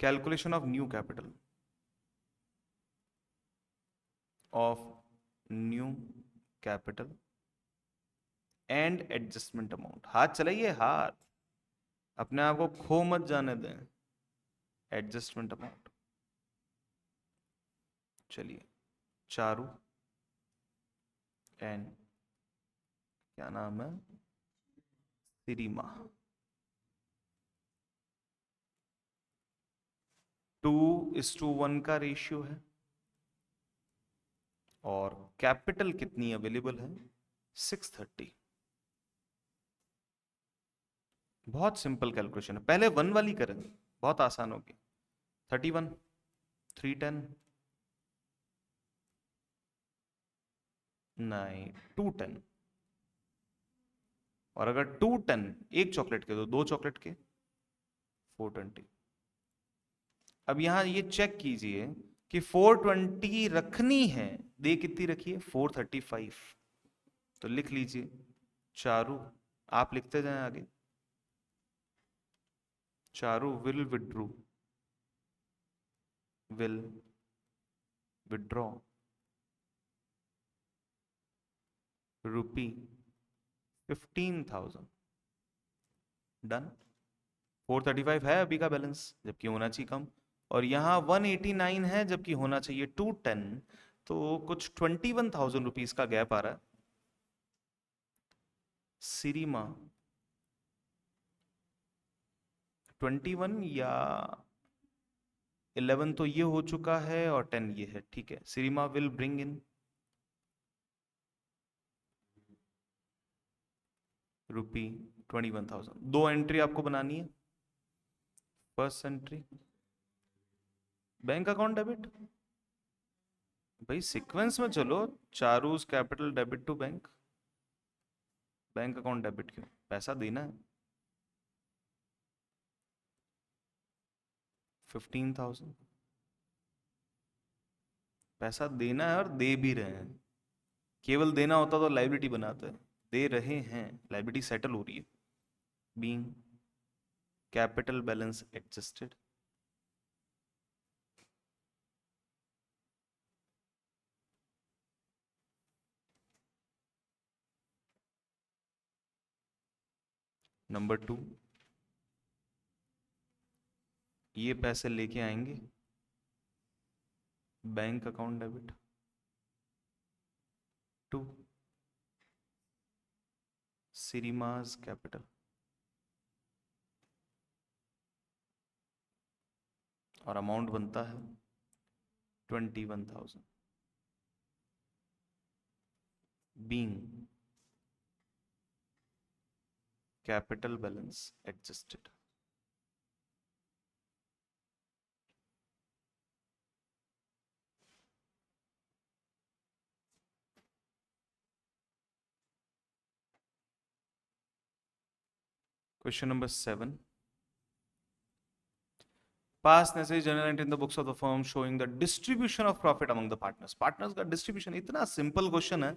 Calculation of new capital of new capital and adjustment amount. हाथ चलाइए, हाथ, अपने आप को खो मत जाने दें। एडजस्टमेंट अमाउंट, चलिए, चारू एंड क्या नाम है, सिरीमा, 2:1 का रेशियो है, और कैपिटल कितनी अवेलेबल है? 630। बहुत सिंपल कैलकुलेशन है, पहले 1 वाली करें, बहुत आसान होगी। 31, 310, नहीं 210, और अगर 210 एक चॉकलेट के, तो 2 चॉकलेट के 420। अब यहां ये चेक कीजिए कि 420 रखनी है, दे कितनी रखी है 435, तो लिख लीजिए चारू, आप लिखते जाएं आगे, Charu will withdraw rupee 15,000। Done. 435 है अभी का बैलेंस, जबकि होना चाहिए कम, और यहाँ 189 है जबकि होना चाहिए 210, तो कुछ 21,000 रुपीज का गैप आ रहा है। सिरिमा 21 या 11 तो ये हो चुका है और 10 ये है, ठीक है। Sirima will bring in rupee 21,000। दो एंट्री आपको बनानी है। First entry bank account debit, भाई सीक्वेंस में चलो, Charu's capital debit to bank, bank account debit क्यों, पैसा देना है 15,000, पैसा देना है और दे भी रहे हैं। केवल देना होता तो लाइबिलिटी बनाते हैं, दे रहे हैं, लाइबिलिटी सेटल हो रही है। Being capital balance adjusted, number 2, ये पैसे लेके आएंगे bank account debit to Sirima's capital, और अमाउंट बनता है 21,000। Being capital balance adjusted, question number 7, pass necessary journal entry in the books of the firm showing the distribution of profit among the partners। Partners का डिस्ट्रीब्यूशन, इतना सिंपल क्वेश्चन है।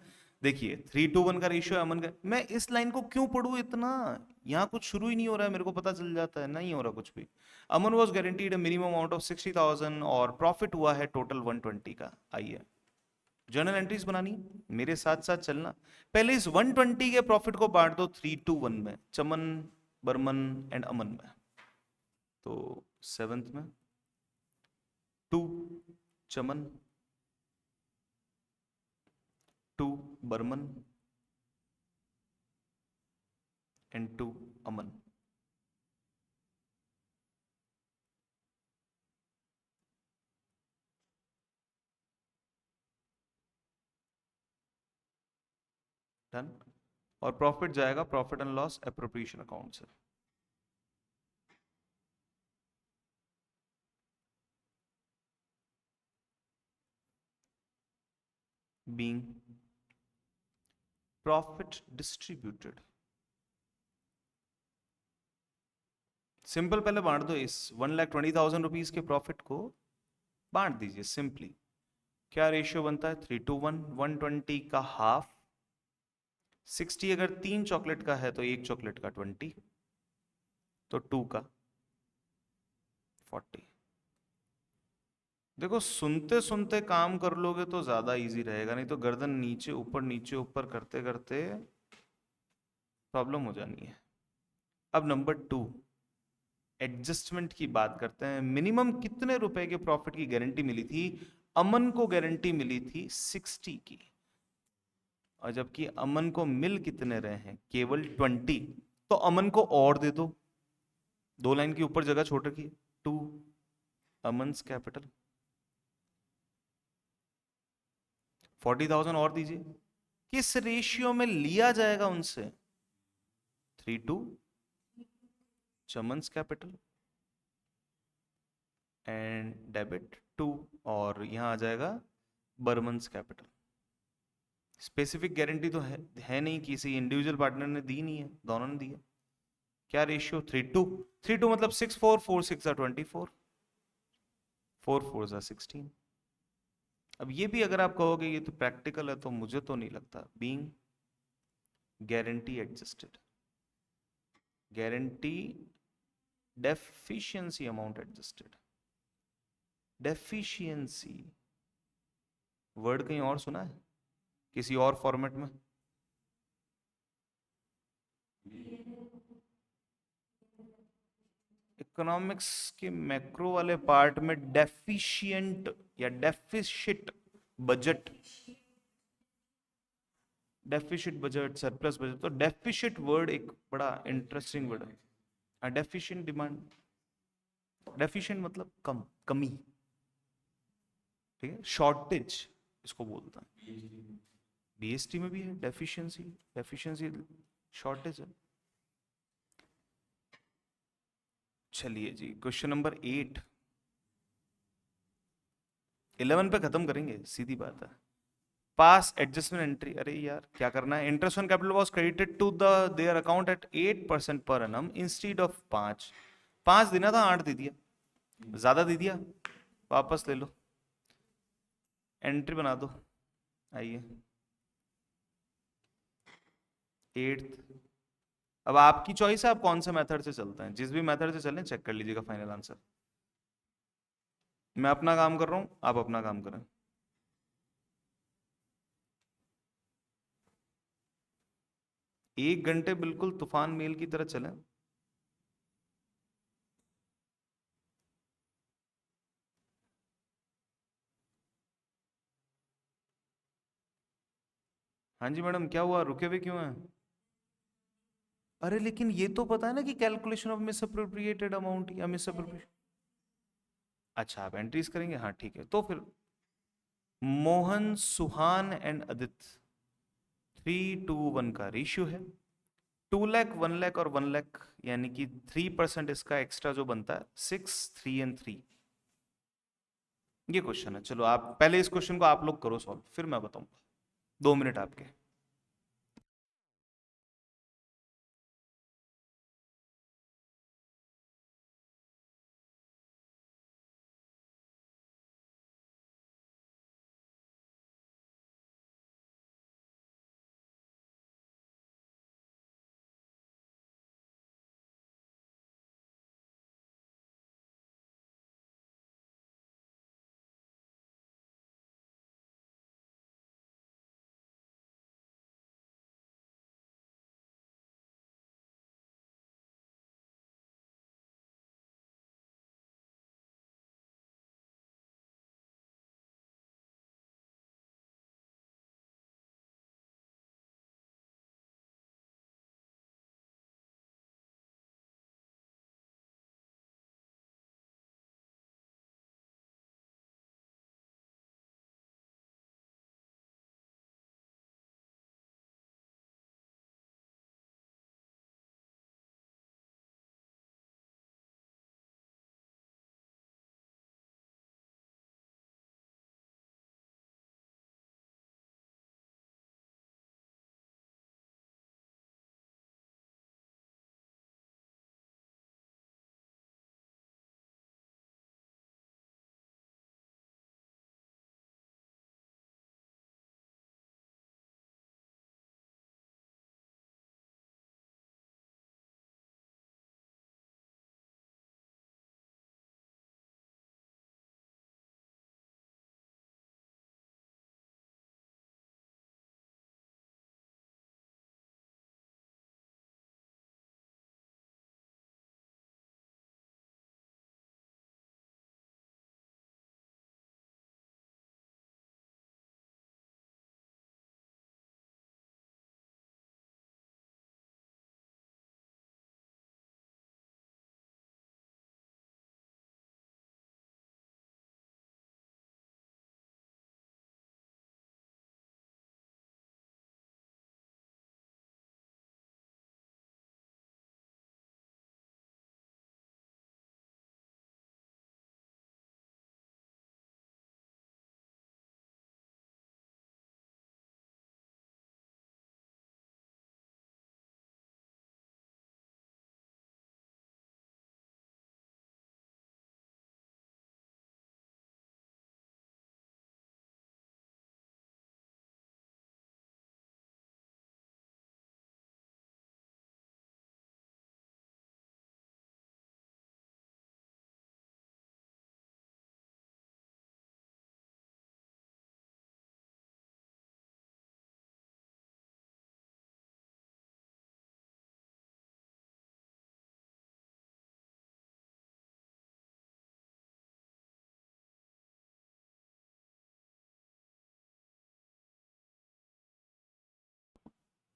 देखिए 3:1 का रेशियो है अमन का, मैं इस लाइन को क्यों पढ़ूं इतना, यहाँ कुछ शुरू ही नहीं हो रहा है, मेरे को पता चल जाता है, नहीं हो रहा कुछ भी। Aman was guaranteed minimum amount of 60,000 और प्रॉफिट हुआ है टोटल 120 का। आइए जर्नल एंट्रीज बनानी, मेरे साथ साथ चलना। पहले इस 120 के प्रॉफिट को बांट दो 3:1 में, चमन, बर्मन एंड अमन में। तो 7th में 2 चमन, 2 बर्मन एंड 2 अमन। डन। और प्रॉफिट जाएगा profit and loss appropriation account से। बीइंग प्रॉफिट डिस्ट्रीब्यूटेड, सिंपल, पहले बांट दो इस 1,20,000 रुपीज के प्रॉफिट को, बांट दीजिए सिंपली। क्या रेशियो बनता है 3:1, 120 का हाफ, 60 अगर 3 चॉकलेट का है तो 1 चॉकलेट का 20, तो 2 का 40। देखो सुनते सुनते काम कर लोगे तो ज्यादा इजी रहेगा, नहीं तो गर्दन नीचे ऊपर करते करते प्रॉब्लम हो जानी है। अब नंबर 2 एडजस्टमेंट की बात करते हैं। मिनिमम कितने रुपए के प्रॉफिट की गारंटी मिली थी? अमन को गारंटी मिली थी 60 की, और जबकि अमन को मिल कितने रहे हैं? केवल 20। तो अमन को और दे दो, 2 लाइन के ऊपर जगह छोड़ रखी, 2 अमन्स कैपिटल, 40,000 और दीजिए। किस रेशियो में लिया जाएगा उनसे? 3:2 चमन्स कैपिटल एंड डेबिट 2, और यहां आ जाएगा बर्मन्स कैपिटल। स्पेसिफिक गारंटी तो है नहीं, किसी इंडिविजुअल पार्टनर ने दी नहीं है, दोनों ने दिया। क्या रेशियो? 3:2। 3:2 मतलब 6 4 4 6 24, 4 4 16। अब ये भी अगर आप कहोगे ये तो प्रैक्टिकल है, तो मुझे तो नहीं लगता। Being guarantee adjusted, guarantee deficiency amount adjusted, deficiency word कहीं और सुना है किसी और फॉर्मेट में? इकोनॉमिक्स के मैक्रो वाले पार्ट में डेफिशिएंट या deficit budget, deficit budget, surplus budget, तो डेफिशिट वर्ड एक बड़ा इंटरेस्टिंग वर्ड है। डेफिशिएंट डिमांड, डेफिशिएंट मतलब कम, कमी, ठीक है, शॉर्टेज इसको बोलता है। बीएसटी में भी है डेफिशिएंसी, डेफिशिएंसी शॉर्टेज है। चलिए जी, क्वेश्चन नंबर 8, 11 पे खत्म करेंगे, सीधी बात है। पास एडजस्टमेंट एंट्री, अरे यार क्या करना है? Interest on capital was credited to the their account at 8% per annum instead of 5। 5 देना था, 8 दे दिया, ज्यादा दे दिया, वापस ले लो, एंट्री बना दो। आइए 8th। अब आपकी चॉइस है, आप कौन से मेथड से चलते हैं, जिस भी मेथड से चलें चेक कर लीजिएगा फाइनल आंसर। मैं अपना काम कर रहा हूं, आप अपना काम करें। एक घंटे बिल्कुल तूफान मेल की तरह चलें। हाँ जी मैडम, क्या हुआ, रुके हुए क्यों हैं? अरे लेकिन ये तो पता है ना कि कैलकुलेशन ऑफ मिसअप्रोप्रिएटेड अमाउंट या मिसअप्रोप्रिएट। अच्छा आप एंट्रीज करेंगे, हाँ ठीक है, तो फिर मोहन, सुहान एंड आदित्य 3:1 का रेशियो है। 2 लाख, 1 लाख और 1 लाख, यानी कि 3% इसका एक्स्ट्रा जो बनता है 6 3 एंड 3। ये क्वेश्चन है। चलो आप पहले इस क्वेश्चन को आप लोग करो सॉल्व, फिर मैं बताऊंगा। 2 मिनट आपके।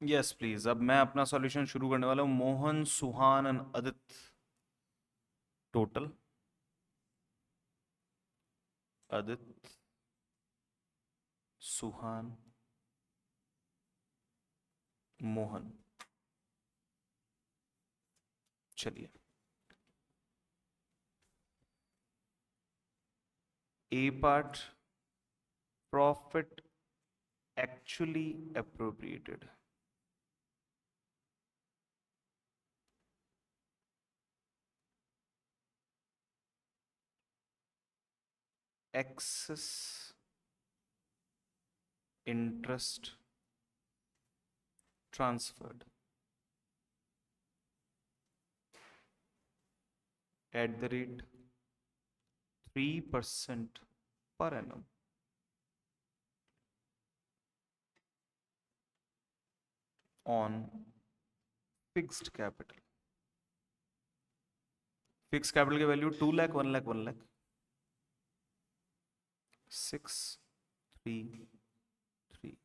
यस प्लीज, अब मैं अपना सॉल्यूशन शुरू करने वाला हूँ। Mohan, Suhan and Aditya total, Aditya, Suhan, Mohan. चलिए, A part, profit actually appropriated, excess interest transferred at the rate 3% per annum on fixed capital. Fix capital की value 2 lakh, 1 lakh, 1 lakh, 6, 3, 3,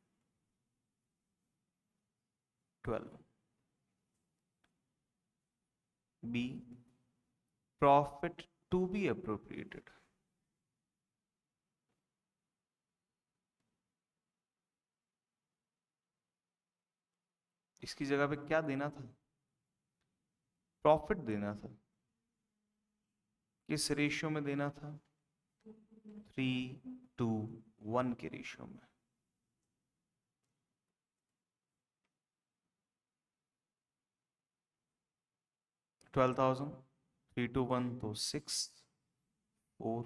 12. B, profit to be appropriated. इसकी जगह पे क्या देना था? प्रॉफिट देना था। किस रेशियो में देना था? 3:1 के रेशियो में। $12,000, 3:1 तो 6, 4,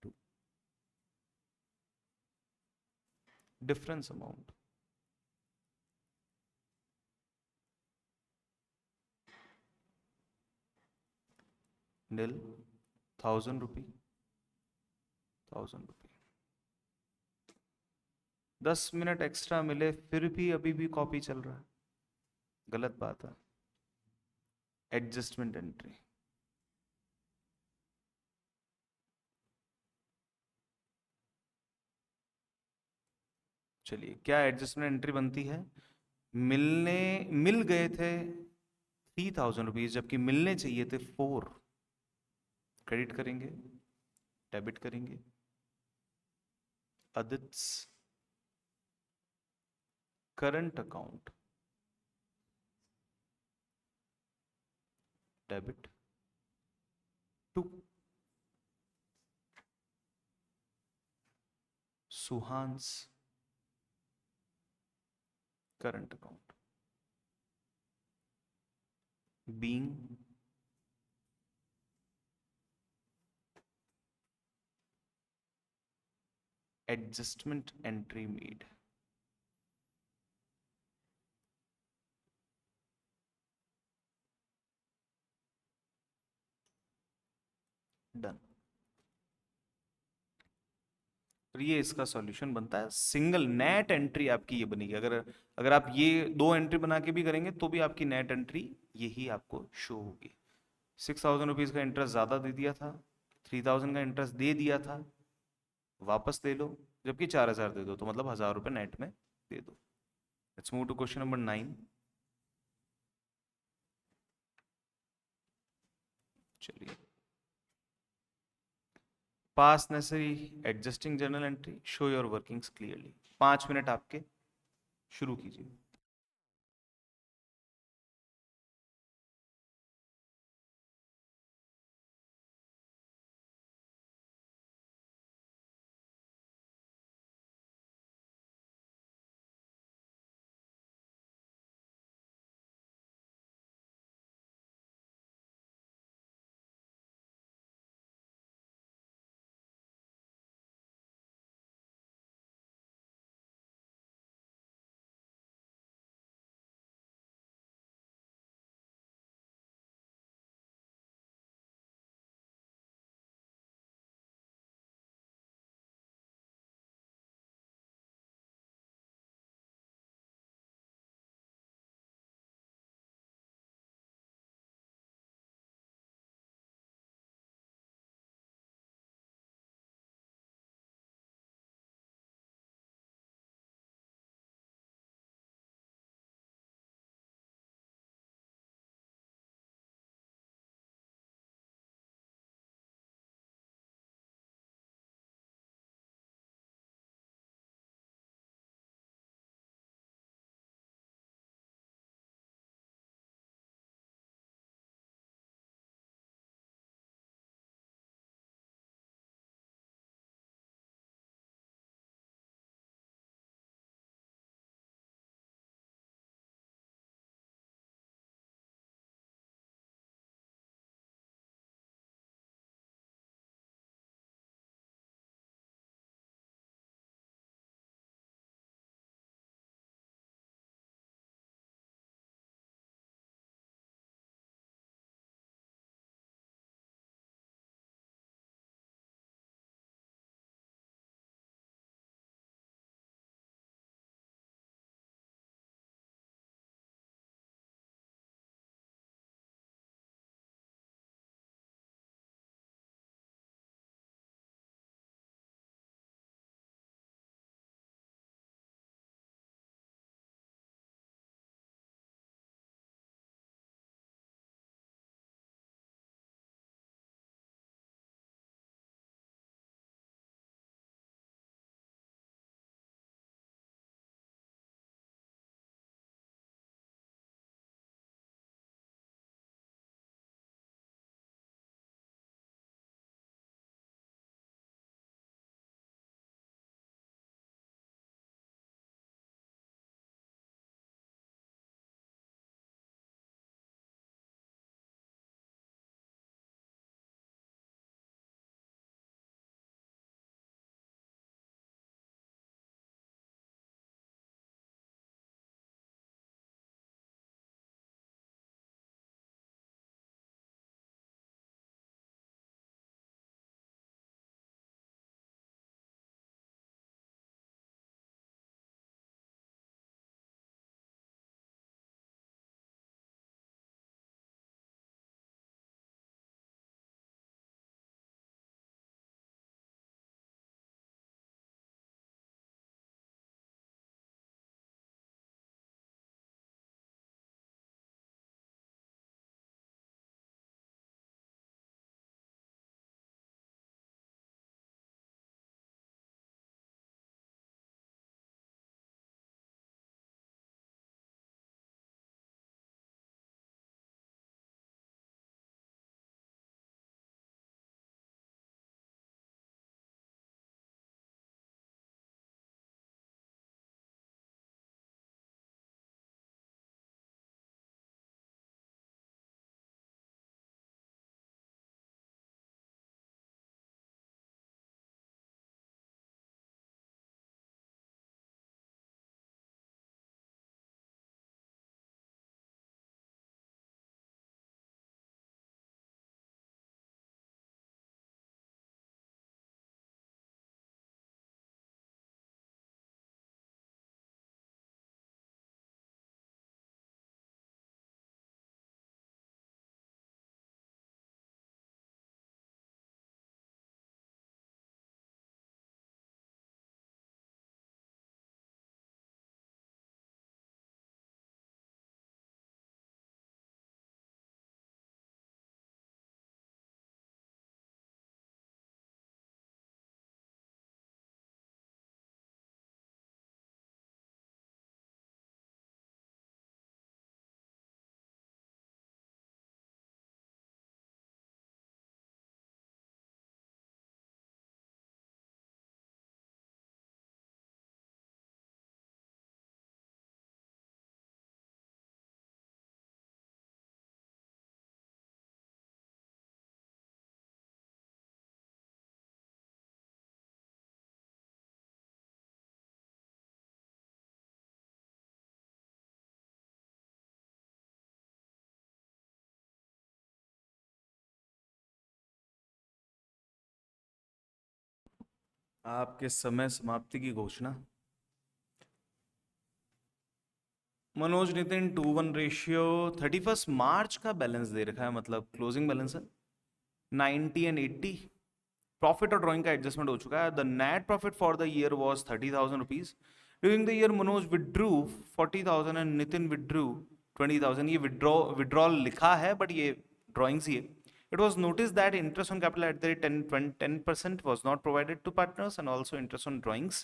2, डिफरेंस अमाउंट nil, 1,000 रुपी, 1,000 रुपी। 10 मिनट एक्स्ट्रा मिले फिर भी अभी भी कॉपी चल रहा है, गलत बात है। एडजस्टमेंट एंट्री, चलिए क्या एडजस्टमेंट एंट्री बनती है? मिल गए थे 3,000 रुपीज, जबकि मिलने चाहिए थे 4। क्रेडिट करेंगे, डेबिट करेंगे। Aditya current account, debit to Suhan's current account, being adjustment entry made. Done. ये इसका सॉल्यूशन बनता है। सिंगल नेट एंट्री आपकी ये बनेगी। अगर अगर आप ये दो एंट्री बना के भी करेंगे तो भी आपकी नेट एंट्री यही आपको शो होगी। 6,000 रुपीज का इंटरेस्ट ज्यादा दे दिया था, 3,000 का इंटरेस्ट दे दिया था, वापस दे लो, जबकि 4,000 दे दो तो मतलब 1,000 रुपए नेट में दे दो। Let's move to question number 9। चलिए, pass necessary adjusting journal entry, show your workings clearly. 5 minute आपके, शुरू कीजिए। आपके समय समाप्ति की घोषणा। मनोज नितिन 2:1 रेशियो। 31 मार्च का बैलेंस दे रखा है, मतलब क्लोजिंग बैलेंस है 90 एंड 80। प्रॉफिट और ड्रॉइंग का एडजस्टमेंट हो चुका है। The net profit for the year was 30,000 rupees. During the year Manoj withdrew 40,000 and Nitin withdrew 20,000। ये विड्रॉल लिखा है बट ये ड्रॉइंग्स ही है। It was noticed that interest on capital at the rate 10% was not provided to partners, and also interest on drawings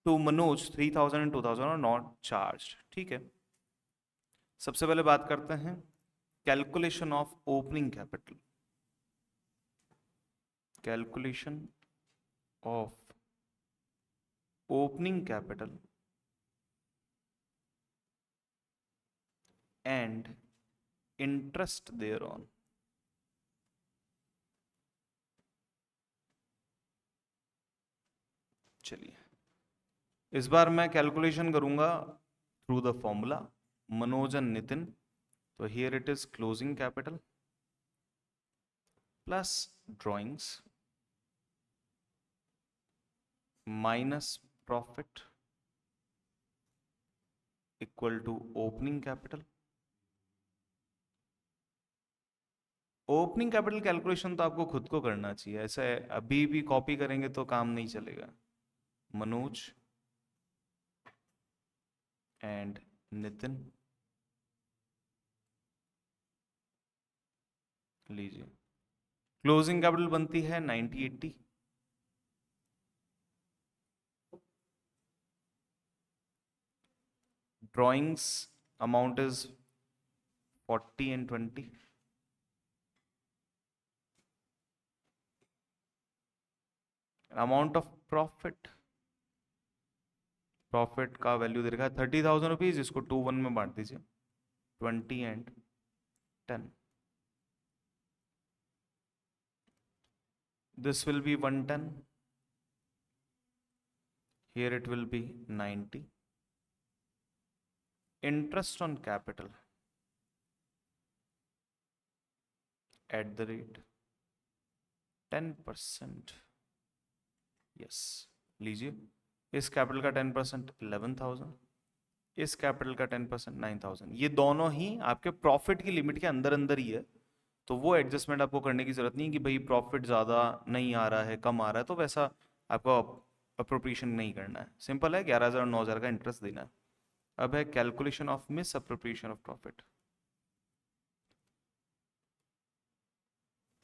to Manoj 3,000 and 2,000 are not charged. ठीक है, सबसे पहले बात करते हैं calculation of opening capital. Calculation of opening capital and interest thereon. चलिए, इस बार मैं कैलकुलेशन करूंगा through the formula Manoj and Nitin. तो here it is closing capital plus drawings minus profit equal to opening capital. Opening capital calculation तो आपको खुद को करना चाहिए, ऐसे अभी भी कॉपी करेंगे तो काम नहीं चलेगा। मनोज एंड नितिन, लीजिए क्लोजिंग कैपिटल बनती है 90-80। Drawings amount is 40 and 20। Amount of profit, profit का वैल्यू दे रखा है 30,000 रुपीज। इसको 2-1 में बांट दीजिए 20 and 10। This will be 110, here it will be 90। interest on capital at the rate 10%। Yes, लीजिए इस कैपिटल का 10% 11,000, इस कैपिटल का 10% 9,000। ये दोनों ही आपके प्रॉफिट की लिमिट के अंदर अंदर ही है, तो वो एडजस्टमेंट आपको करने की जरूरत नहीं कि भाई प्रॉफिट ज़्यादा नहीं आ रहा है कम आ रहा है, तो वैसा आपको अप्रोप्रिएशन नहीं करना है। सिंपल है, 11,000 और 9,000 का इंटरेस्ट देना है। अब है calculation of misappropriation of profit.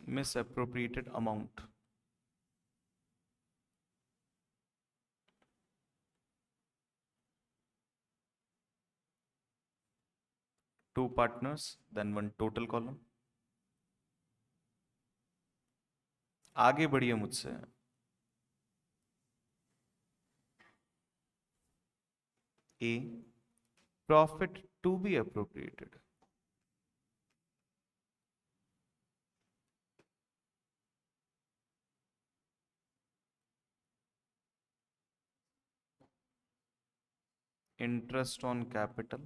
Misappropriated amount, to partners then one total column. आगे बढ़िए मुझसे। A, profit to be appropriated. interest on capital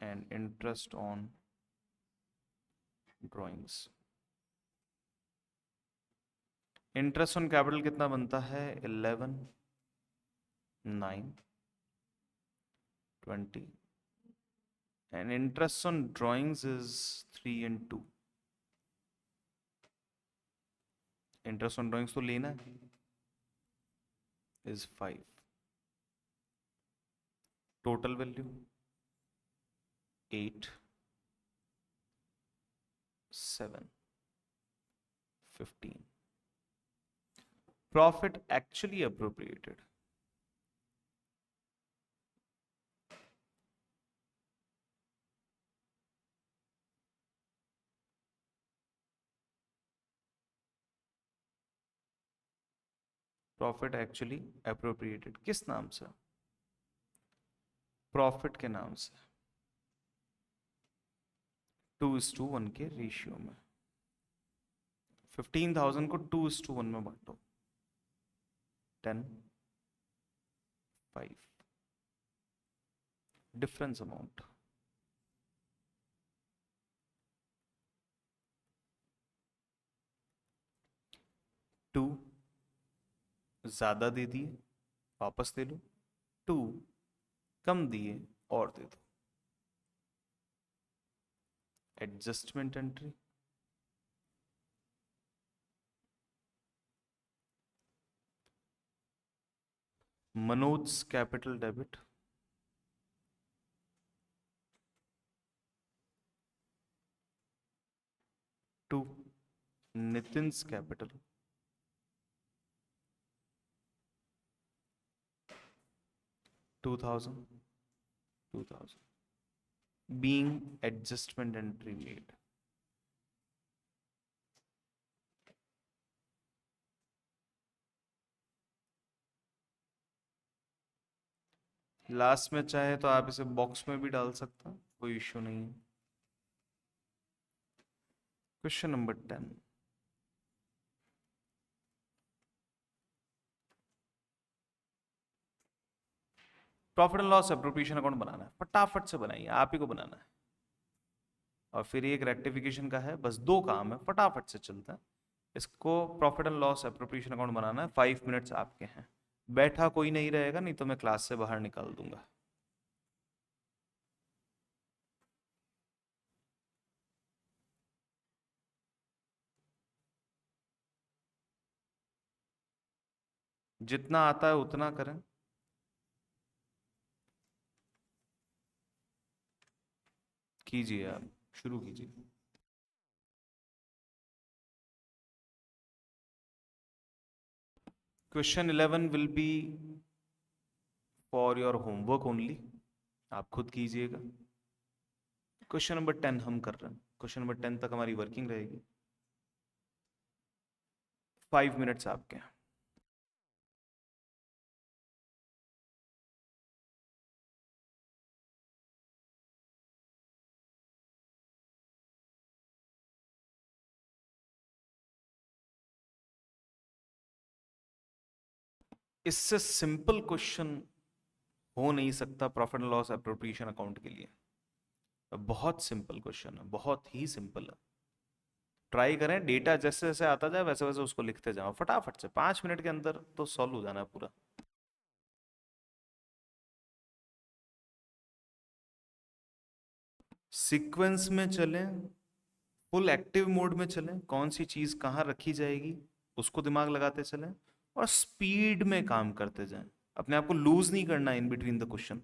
and interest on drawings। Interest on capital कितना बनता है 11, 9, 20 and interest on drawings is 3 and 2। interest on drawings तो लेना है is 5। total value 8, 7, 15। profit actually appropriated profit actually appropriated किस नाम से? प्रॉफिट के नाम से 2:1 के रेशियो में। 15,000 को 2:1 में बांटो 10, 5। डिफरेंस अमाउंट 2 ज्यादा दे दिए, वापस दे लो। 2 कम दिए और दे दो। Adjustment entry. Manoj capital debit. 2 Nitin's capital. 2000 2000 being adjustment entry made। Last में चाहे तो आप इसे बॉक्स में भी डाल सकते हैं, कोई इश्यू नहीं है। Question number 10। Profit and loss appropriation account बनाना है, फटाफट से बनाइए, आप ही को बनाना है। और फिर एक रेक्टिफिकेशन का है, बस 2 काम है, फटाफट से चलता है। इसको profit and loss appropriation account बनाना है, 5 मिनट्स आपके हैं। बैठा कोई नहीं रहेगा, नहीं तो मैं क्लास से बाहर निकाल दूंगा। जितना आता है उतना करें। कीजिए, आप शुरू कीजिए। Question 11 will be for your homework only, आप खुद कीजिएगा। क्वेश्चन नंबर 10 हम कर रहे हैं, क्वेश्चन नंबर 10 तक हमारी वर्किंग रहेगी। 5 मिनट्स आपके हैं। इससे सिंपल क्वेश्चन हो नहीं सकता profit and loss appropriation account के लिए। बहुत सिंपल क्वेश्चन है, बहुत ही सिंपल है। ट्राई करें, डेटा जैसे जैसे आता जाए वैसे वैसे उसको लिखते जाओ फटाफट से, 5 मिनट के अंदर तो सॉल्व हो जाना है पूरा। सीक्वेंस में चलें, फुल एक्टिव मोड में चलें, कौन सी चीज कहाँ रखी जाएगी उसको दिमाग लगाते चलें, और स्पीड में काम करते जाएं। अपने आप को लूज नहीं करना in between the question.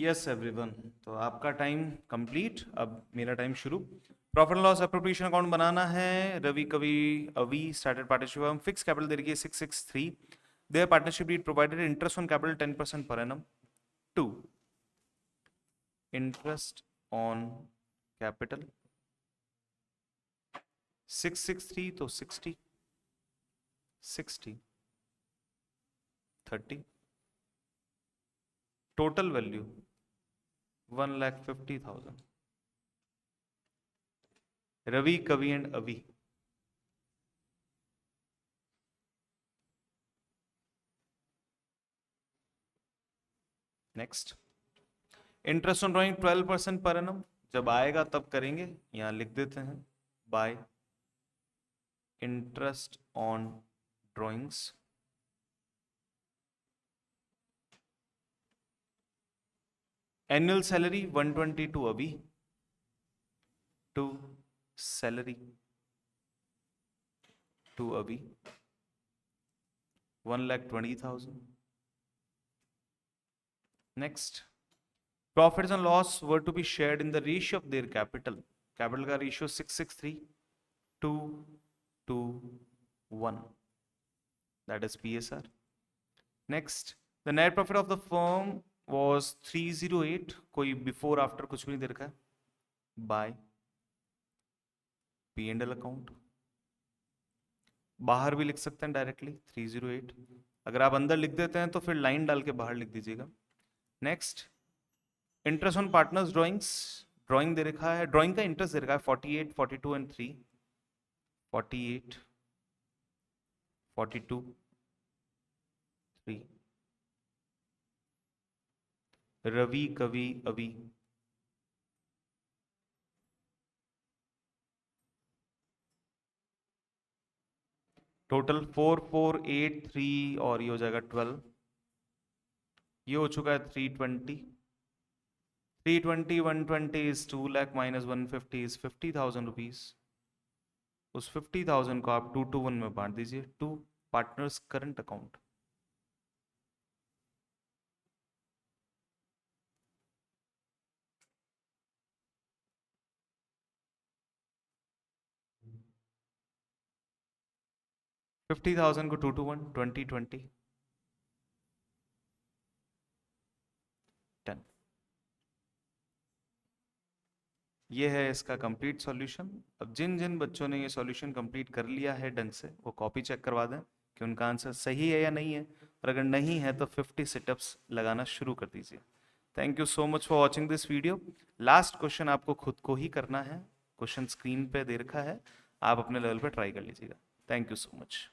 Yes everyone, तो आपका टाइम कंप्लीट, अब मेरा टाइम शुरू। Profit and loss appropriation account बनाना है। रवि कवि अवी स्टार्टेड पार्टनरशिप, हम फिक्स कैपिटल दे रखी है 663। Their partnership deed provided interest on capital 10% per annum. 2 interest on capital 663 तो 60 30 टोटल वैल्यू 1,50,000। रवि कवि एंड अवी। Next, interest on drawing 12% per annum, जब आएगा तब करेंगे, यहां लिख देते हैं by interest on drawings. Annual salary 122 अभी, टू सैलरी टू अभी 1,20,000। Next, profits and loss were to be shared in the ratio of their capital. Capital का ratio 663 2 to 1, that is PSR. Next, the net profit of the firm was 308, कोई बिफोर आफ्टर कुछ भी नहीं दे रखा है, बाय P&L अकाउंट। बाहर भी लिख सकते हैं डायरेक्टली 308, अगर आप अंदर लिख देते हैं तो फिर लाइन डाल के बाहर लिख दीजिएगा। Next, interest on partners drawings, drawing दे रखा है, ड्राइंग का इंटरेस्ट दे रखा है 48 42 एंड 3, 48 42 3। रवि कवि अवी टोटल 4483 और ये हो जाएगा 12, ये हो चुका है 320 120 is 2 lakh minus 150 is 50,000 rupees. उस 50,000 को आप 2 to 1 में बांट दीजिए, टू पार्टनर्स करंट अकाउंट। $50,000 को 2 to 1 20 20 10। ये है इसका कंप्लीट सॉल्यूशन। अब जिन जिन बच्चों ने ये सॉल्यूशन कंप्लीट कर लिया है ढंग से, वो कॉपी चेक करवा दें कि उनका आंसर सही है या नहीं है, और अगर नहीं है तो 50 सिटअप्स लगाना शुरू कर दीजिए। Thank you so much for watching this video. Last question आपको खुद को ही करना है, क्वेश्चन स्क्रीन पे दे रखा है, आप अपने लेवल पे ट्राई कर लीजिएगा। Thank you so much.